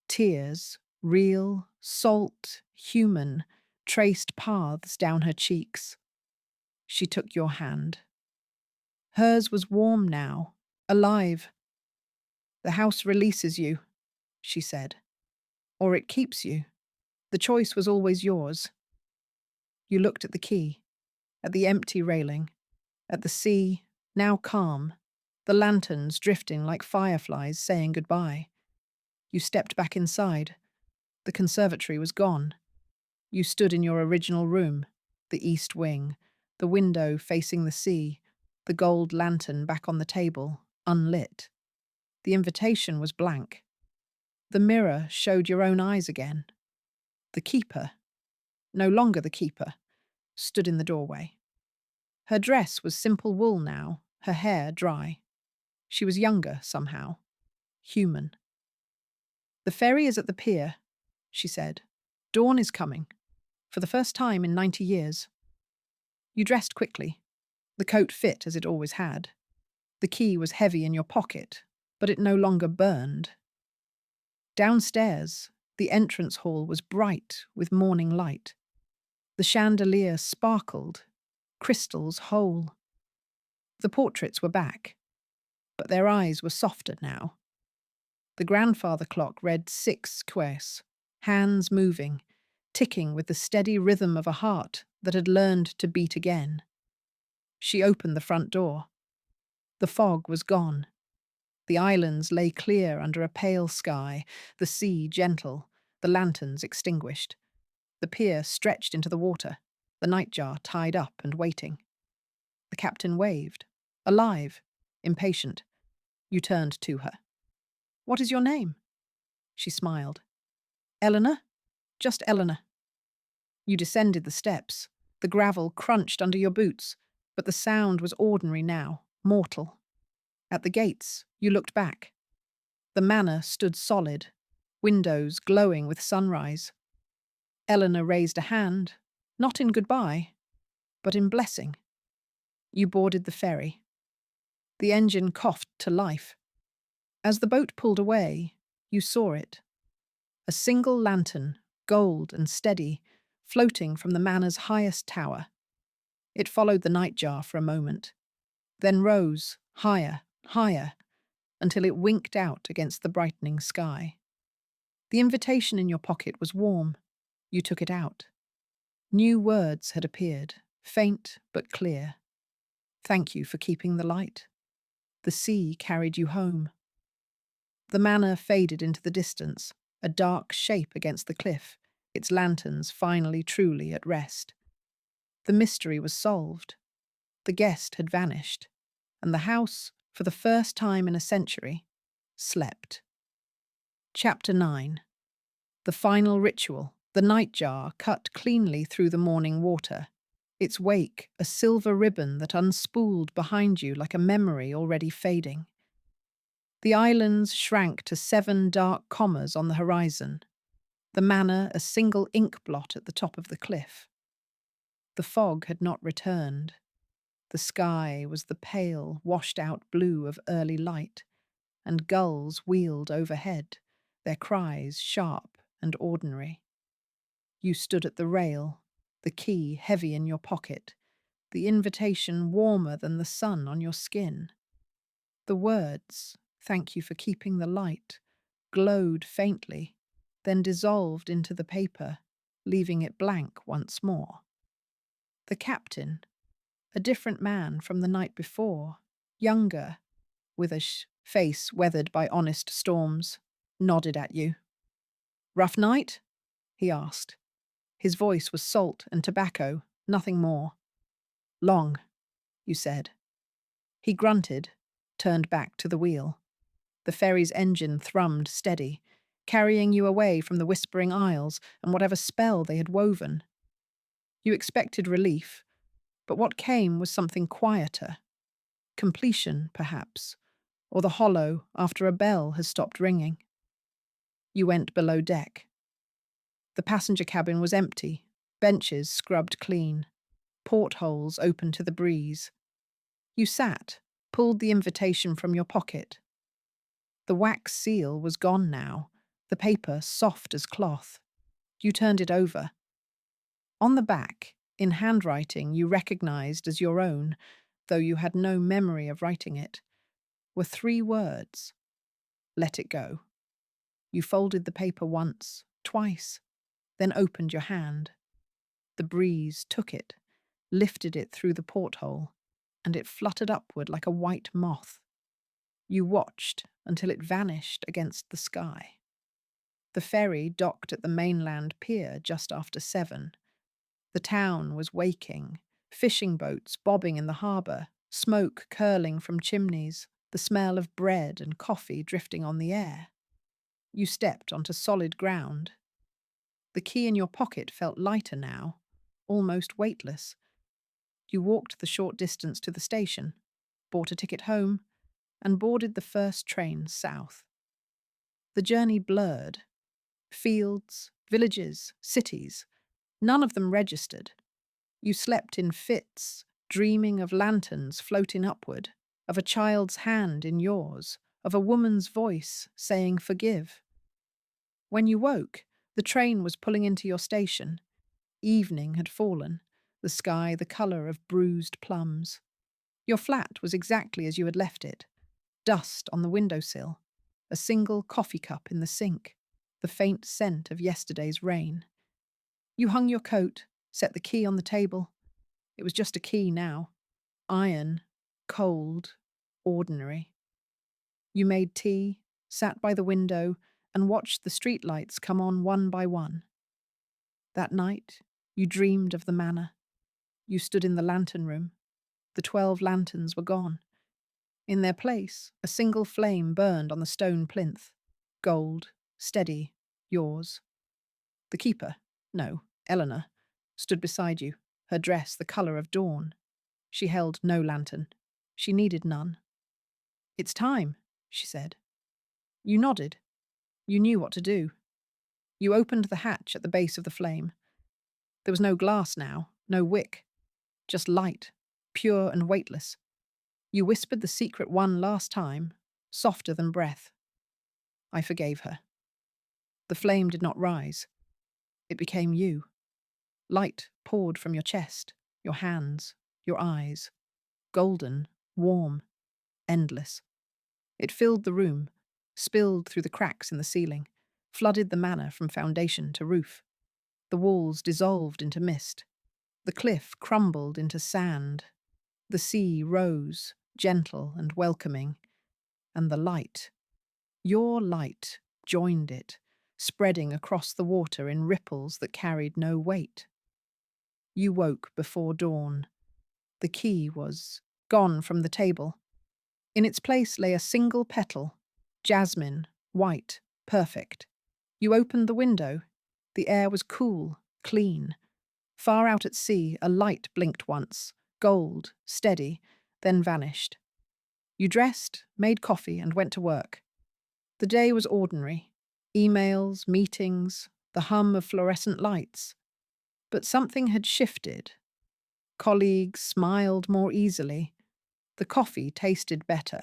Tears, real, salt, human, traced paths down her cheeks. She took your hand. Hers was warm now, alive. "The house releases you," she said. "Or it keeps you. The choice was always yours." You looked at the key, at the empty railing, at the sea, now calm, the lanterns drifting like fireflies saying goodbye. You stepped back inside. The conservatory was gone. You stood in your original room, the east wing, the window facing the sea, the gold lantern back on the table, unlit. The invitation was blank. The mirror showed your own eyes again. The keeper, no longer the keeper, stood in the doorway. Her dress was simple wool now, her hair dry. She was younger somehow, human. "The ferry is at the pier," she said. "Dawn is coming, for the first time in 90 years. You dressed quickly. The coat fit as it always had. The key was heavy in your pocket, but it no longer burned. Downstairs, the entrance hall was bright with morning light. The chandelier sparkled, crystals whole. The portraits were back, but their eyes were softer now. The grandfather clock read 6 QS, hands moving, ticking with the steady rhythm of a heart that had learned to beat again. She opened the front door. The fog was gone. The islands lay clear under a pale sky, the sea gentle, the lanterns extinguished. The pier stretched into the water, the nightjar tied up and waiting. The captain waved, alive, impatient. You turned to her. "What is your name?" She smiled. "Eleanor? Just Eleanor." You descended the steps. The gravel crunched under your boots, but the sound was ordinary now, mortal. At the gates, you looked back. The manor stood solid, windows glowing with sunrise. Eleanor raised a hand, not in goodbye, but in blessing. You boarded the ferry. The engine coughed to life. As the boat pulled away, You saw it. A single lantern, gold and steady, floating from the manor's highest tower. It followed the nightjar for a moment, then rose, higher, higher, until it winked out against the brightening sky. The invitation in your pocket was warm. You took it out. New words had appeared, faint but clear. Thank you for keeping the light. The sea carried you home. The manor faded into the distance, a dark shape against the cliff, its lanterns finally truly at rest. The mystery was solved. The guest had vanished, and the house, for the first time in a century, slept. Chapter 9. The final ritual, the nightjar cut cleanly through the morning water, its wake a silver ribbon that unspooled behind you like a memory already fading. The islands shrank to 7 dark commas on the horizon, the manor a single ink blot at the top of the cliff. The fog had not returned. The sky was the pale, washed-out blue of early light, and gulls wheeled overhead, their cries sharp and ordinary. You stood at the rail, the key heavy in your pocket, the invitation warmer than the sun on your skin. The words, "Thank you for keeping the light," glowed faintly, then dissolved into the paper, leaving it blank once more. The captain, a different man from the night before, younger, with a face weathered by honest storms, nodded at you. "Rough night?" he asked. His voice was salt and tobacco, nothing more. "Long," you said. He grunted, turned back to the wheel. The ferry's engine thrummed steady, carrying you away from the whispering isles and whatever spell they had woven. You expected relief, but what came was something quieter. Completion, perhaps, or the hollow after a bell has stopped ringing. You went below deck. The passenger cabin was empty, benches scrubbed clean, portholes open to the breeze. You sat, pulled the invitation from your pocket. The wax seal was gone now, the paper soft as cloth. You turned it over. On the back, in handwriting you recognized as your own, though you had no memory of writing it, were 3 words. Let it go. You folded the paper once, twice, then opened your hand. The breeze took it, lifted it through the porthole, and it fluttered upward like a white moth. You watched until it vanished against the sky. The ferry docked at the mainland pier just after 7. The town was waking, fishing boats bobbing in the harbour, smoke curling from chimneys, the smell of bread and coffee drifting on the air. You stepped onto solid ground. The key in your pocket felt lighter now, almost weightless. You walked the short distance to the station, bought a ticket home, and boarded the first train south. The journey blurred. Fields, villages, cities, none of them registered. You slept in fits, dreaming of lanterns floating upward, of a child's hand in yours, of a woman's voice saying forgive. When you woke, the train was pulling into your station. Evening had fallen, the sky the colour of bruised plums. Your flat was exactly as you had left it. Dust on the windowsill, a single coffee cup in the sink, the faint scent of yesterday's rain. You hung your coat, set the key on the table. It was just a key now. Iron, cold, ordinary. You made tea, sat by the window, and watched the streetlights come on one by one. That night, you dreamed of the manor. You stood in the lantern room. The 12 lanterns were gone. In their place, a single flame burned on the stone plinth. Gold, steady, yours. The keeper, no, Eleanor, stood beside you, her dress the colour of dawn. She held no lantern. She needed none. "It's time," she said. You nodded. You knew what to do. You opened the hatch at the base of the flame. There was no glass now, no wick. Just light, pure and weightless. You whispered the secret one last time, softer than breath. I forgave her. The flame did not rise. It became you. Light poured from your chest, your hands, your eyes. Golden, warm, endless. It filled the room, spilled through the cracks in the ceiling, flooded the manor from foundation to roof. The walls dissolved into mist. The cliff crumbled into sand. The sea rose, gentle and welcoming. And the light, your light, joined it, spreading across the water in ripples that carried no weight. You woke before dawn. The key was gone from the table. In its place lay a single petal, jasmine, white, perfect. You opened the window. The air was cool, clean. Far out at sea, a light blinked once, gold, steady, then vanished. You dressed, made coffee, and went to work. The day was ordinary. Emails, meetings, the hum of fluorescent lights. But something had shifted. Colleagues smiled more easily. The coffee tasted better.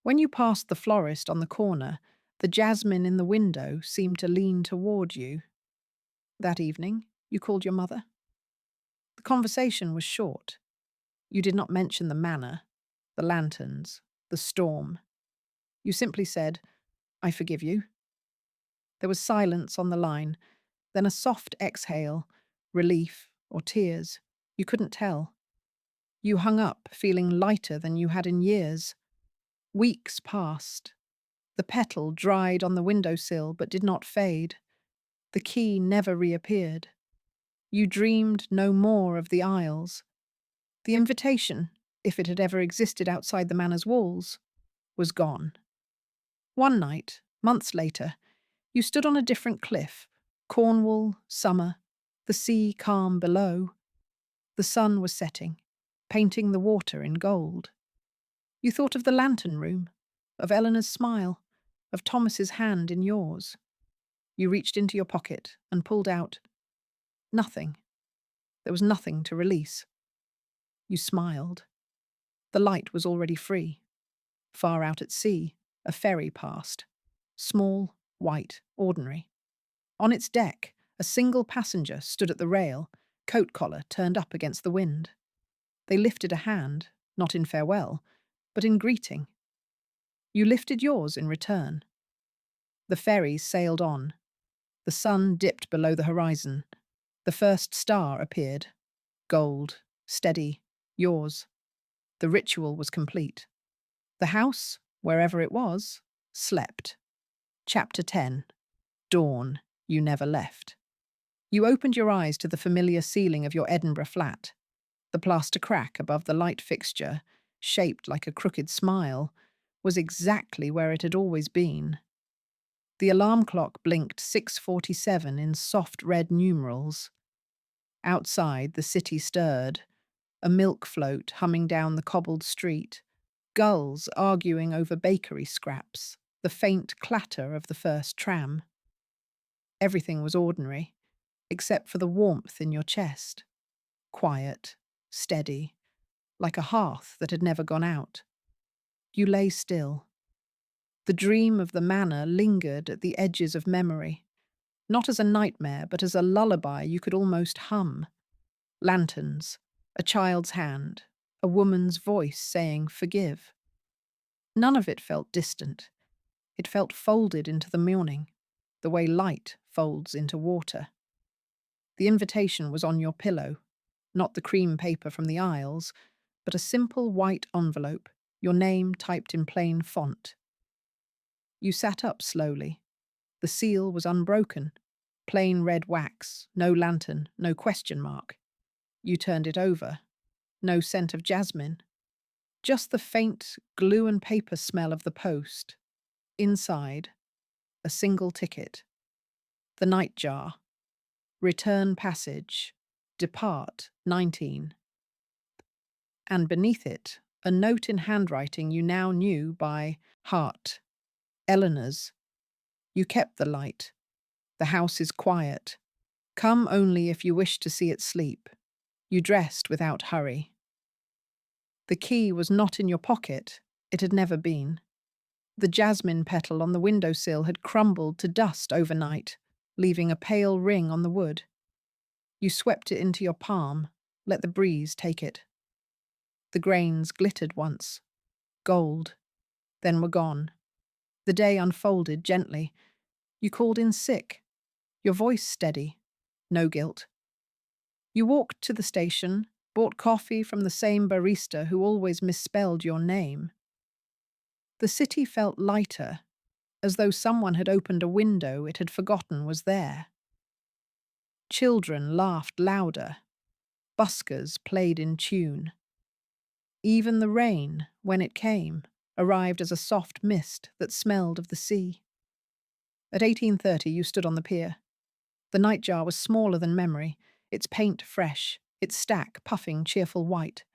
When you passed the florist on the corner, the jasmine in the window seemed to lean toward you. That evening, you called your mother. The conversation was short. You did not mention the manor, the lanterns, the storm. You simply said, "I forgive you." There was silence on the line, then a soft exhale, relief or tears. You couldn't tell. You hung up, feeling lighter than you had in years. Weeks passed. The petal dried on the windowsill but did not fade. The key never reappeared. You dreamed no more of the aisles. The invitation, if it had ever existed outside the manor's walls, was gone. One night, months later, you stood on a different cliff. Cornwall, summer, the sea calm below. The sun was setting, painting the water in gold. You thought of the lantern room, of Eleanor's smile, of Thomas's hand in yours. You reached into your pocket and pulled out nothing. There was nothing to release. You smiled. The light was already free. Far out at sea, a ferry passed. Small, white, ordinary. On its deck, a single passenger stood at the rail, coat collar turned up against the wind. They lifted a hand, not in farewell, but in greeting. You lifted yours in return. The ferry sailed on. The sun dipped below the horizon. The first star appeared. Gold, steady, yours. The ritual was complete. The house, wherever it was, slept. Chapter 10. Dawn, you never left. You opened your eyes to the familiar ceiling of your Edinburgh flat. The plaster crack above the light fixture, shaped like a crooked smile, was exactly where it had always been. The alarm clock blinked 6:47 in soft red numerals. Outside, the city stirred, a milk float humming down the cobbled street, gulls arguing over bakery scraps, the faint clatter of the first tram. Everything was ordinary, except for the warmth in your chest. Quiet, steady, like a hearth that had never gone out. You lay still. The dream of the manor lingered at the edges of memory, not as a nightmare, but as a lullaby you could almost hum. Lanterns, a child's hand, a woman's voice saying, "Forgive." None of it felt distant. It felt folded into the morning, the way light folds into water. The invitation was on your pillow, not the cream paper from the aisles, but a simple white envelope, your name typed in plain font. You sat up slowly. The seal was unbroken, plain red wax, no lantern, no question mark. You turned it over. No scent of jasmine. Just the faint glue and paper smell of the post. Inside, a single ticket. The nightjar. Return passage. Depart 19. And beneath it, a note in handwriting you now knew by heart. Eleanor's. You kept the light. The house is quiet. Come only if you wish to see it sleep. You dressed without hurry. The key was not in your pocket. It had never been. The jasmine petal on the windowsill had crumbled to dust overnight, leaving a pale ring on the wood. You swept it into your palm, let the breeze take it. The grains glittered once, gold, then were gone. The day unfolded gently. You called in sick, your voice steady, no guilt. You walked to the station, bought coffee from the same barista who always misspelled your name. The city felt lighter, as though someone had opened a window it had forgotten was there. Children laughed louder. Buskers played in tune. Even the rain, when it came, arrived as a soft mist that smelled of the sea. At 18:30 you stood on the pier. The nightjar was smaller than memory, its paint fresh, its stack puffing cheerful white.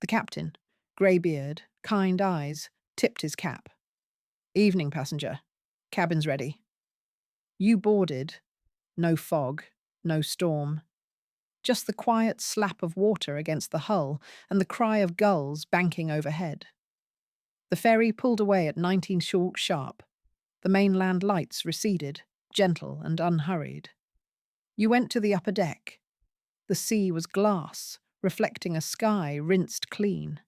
The captain, grey-beard, kind eyes, tipped his cap. "Evening, passenger. Cabin's ready." You boarded. No fog, no storm. Just the quiet slap of water against the hull and the cry of gulls banking overhead. The ferry pulled away at 19 short sharp. The mainland lights receded, gentle and unhurried. You went to the upper deck. The sea was glass, reflecting a sky rinsed clean.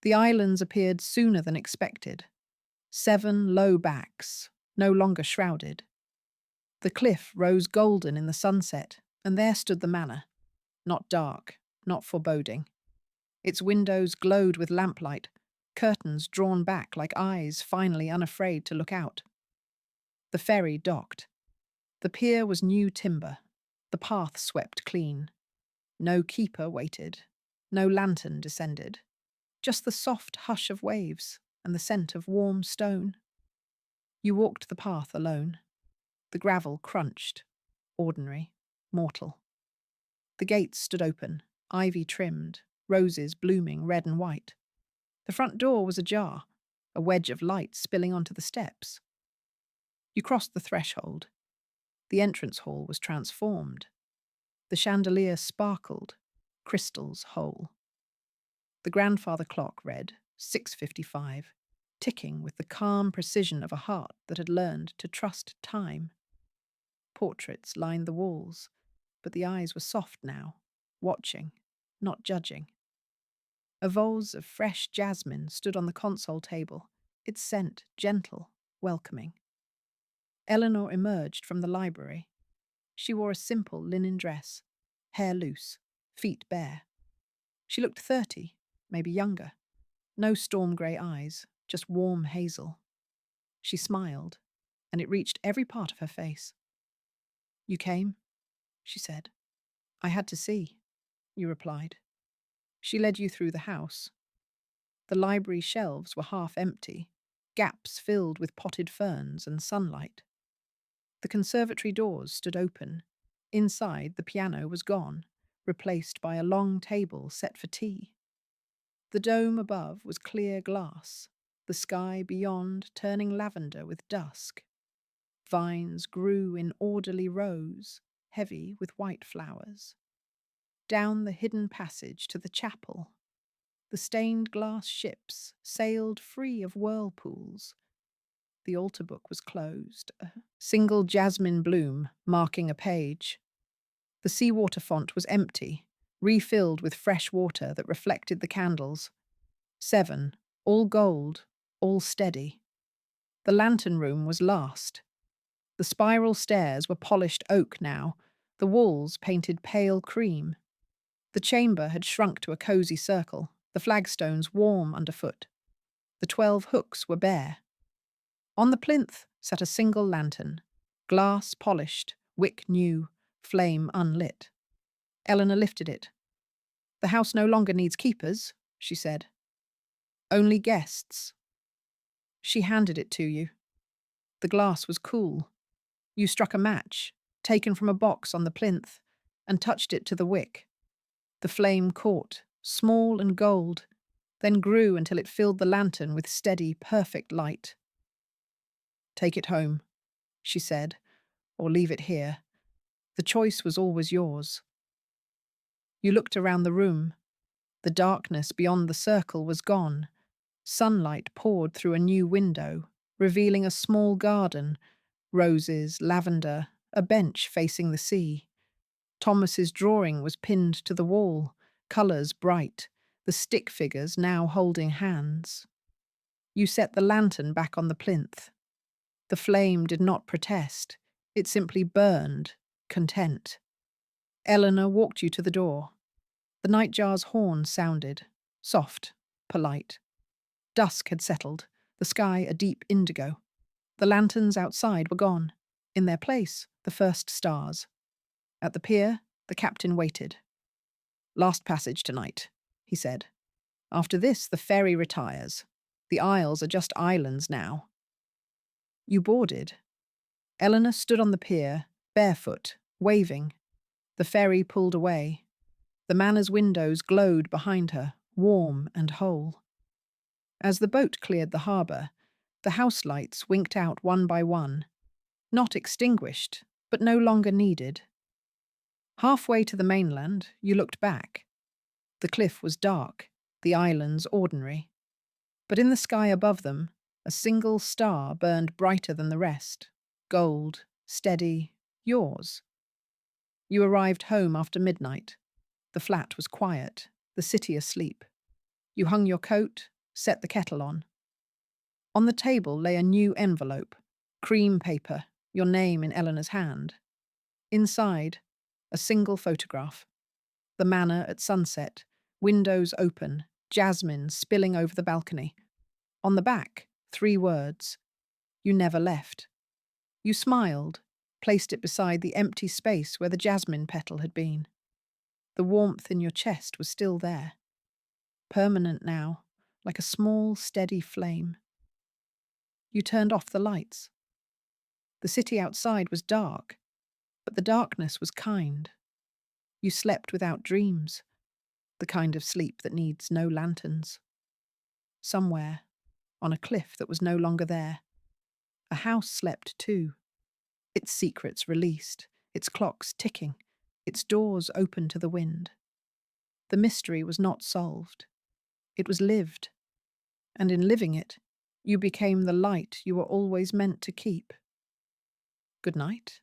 The islands appeared sooner than expected. 7 low backs, no longer shrouded. The cliff rose golden in the sunset, and there stood the manor. Not dark, not foreboding. Its windows glowed with lamplight, curtains drawn back like eyes finally unafraid to look out. The ferry docked. The pier was new timber, the path swept clean. No keeper waited, no lantern descended, just the soft hush of waves and the scent of warm stone. You walked the path alone. The gravel crunched, ordinary, mortal. The gates stood open, ivy trimmed, roses blooming red and white. The front door was ajar, a wedge of light spilling onto the steps. You crossed the threshold. The entrance hall was transformed. The chandelier sparkled, crystals whole. The grandfather clock read 6:55, ticking with the calm precision of a heart that had learned to trust time. Portraits lined the walls, but the eyes were soft now, watching, not judging. A vase of fresh jasmine stood on the console table, its scent gentle, welcoming. Eleanor emerged from the library. She wore a simple linen dress, hair loose, feet bare. She looked 30, maybe younger. No storm-grey eyes, just warm hazel. She smiled, and it reached every part of her face. "You came?" she said. "I had to see," you replied. She led you through the house. The library shelves were half empty, gaps filled with potted ferns and sunlight. The conservatory doors stood open. Inside, the piano was gone, replaced by a long table set for tea. The dome above was clear glass, the sky beyond turning lavender with dusk. Vines grew in orderly rows, heavy with white flowers. Down the hidden passage to the chapel, the stained glass ships sailed free of whirlpools. The altar book was closed, a single jasmine bloom marking a page. The seawater font was empty, refilled with fresh water that reflected the candles. 7, all gold, all steady. The lantern room was last. The spiral stairs were polished oak now, the walls painted pale cream. The chamber had shrunk to a cosy circle, the flagstones warm underfoot. The 12 hooks were bare. On the plinth sat a single lantern, glass polished, wick new, flame unlit. Eleanor lifted it. "The house no longer needs keepers," she said. "Only guests." She handed it to you. The glass was cool. You struck a match, taken from a box on the plinth, and touched it to the wick. The flame caught, small and gold, then grew until it filled the lantern with steady, perfect light. "Take it home," she said, "or leave it here. The choice was always yours." You looked around the room. The darkness beyond the circle was gone. Sunlight poured through a new window, revealing a small garden, roses, lavender, a bench facing the sea. Thomas's drawing was pinned to the wall, colours bright, the stick figures now holding hands. You set the lantern back on the plinth. The flame did not protest, it simply burned, content. Eleanor walked you to the door. The nightjar's horn sounded, soft, polite. Dusk had settled, the sky a deep indigo. The lanterns outside were gone. In their place, the first stars. At the pier, the captain waited. "Last passage tonight," he said. "After this, the ferry retires. The isles are just islands now." You boarded. Eleanor stood on the pier, barefoot, waving. The ferry pulled away. The manor's windows glowed behind her, warm and whole. As the boat cleared the harbour, the house lights winked out one by one, not extinguished, but no longer needed. Halfway to the mainland, you looked back. The cliff was dark, the islands ordinary. But in the sky above them, a single star burned brighter than the rest. Gold, steady, yours. You arrived home after midnight. The flat was quiet, the city asleep. You hung your coat, set the kettle on. On the table lay a new envelope, cream paper, your name in Eleanor's hand. Inside, a single photograph. The manor at sunset, windows open, jasmine spilling over the balcony. On the back, 3 words. You never left. You smiled, placed it beside the empty space where the jasmine petal had been. The warmth in your chest was still there. Permanent now, like a small, steady flame. You turned off the lights. The city outside was dark, but the darkness was kind. You slept without dreams, the kind of sleep that needs no lanterns. Somewhere, on a cliff that was no longer there, a house slept too, its secrets released, its clocks ticking, its doors open to the wind. The mystery was not solved. It was lived, and in living it, you became the light you were always meant to keep. Good night.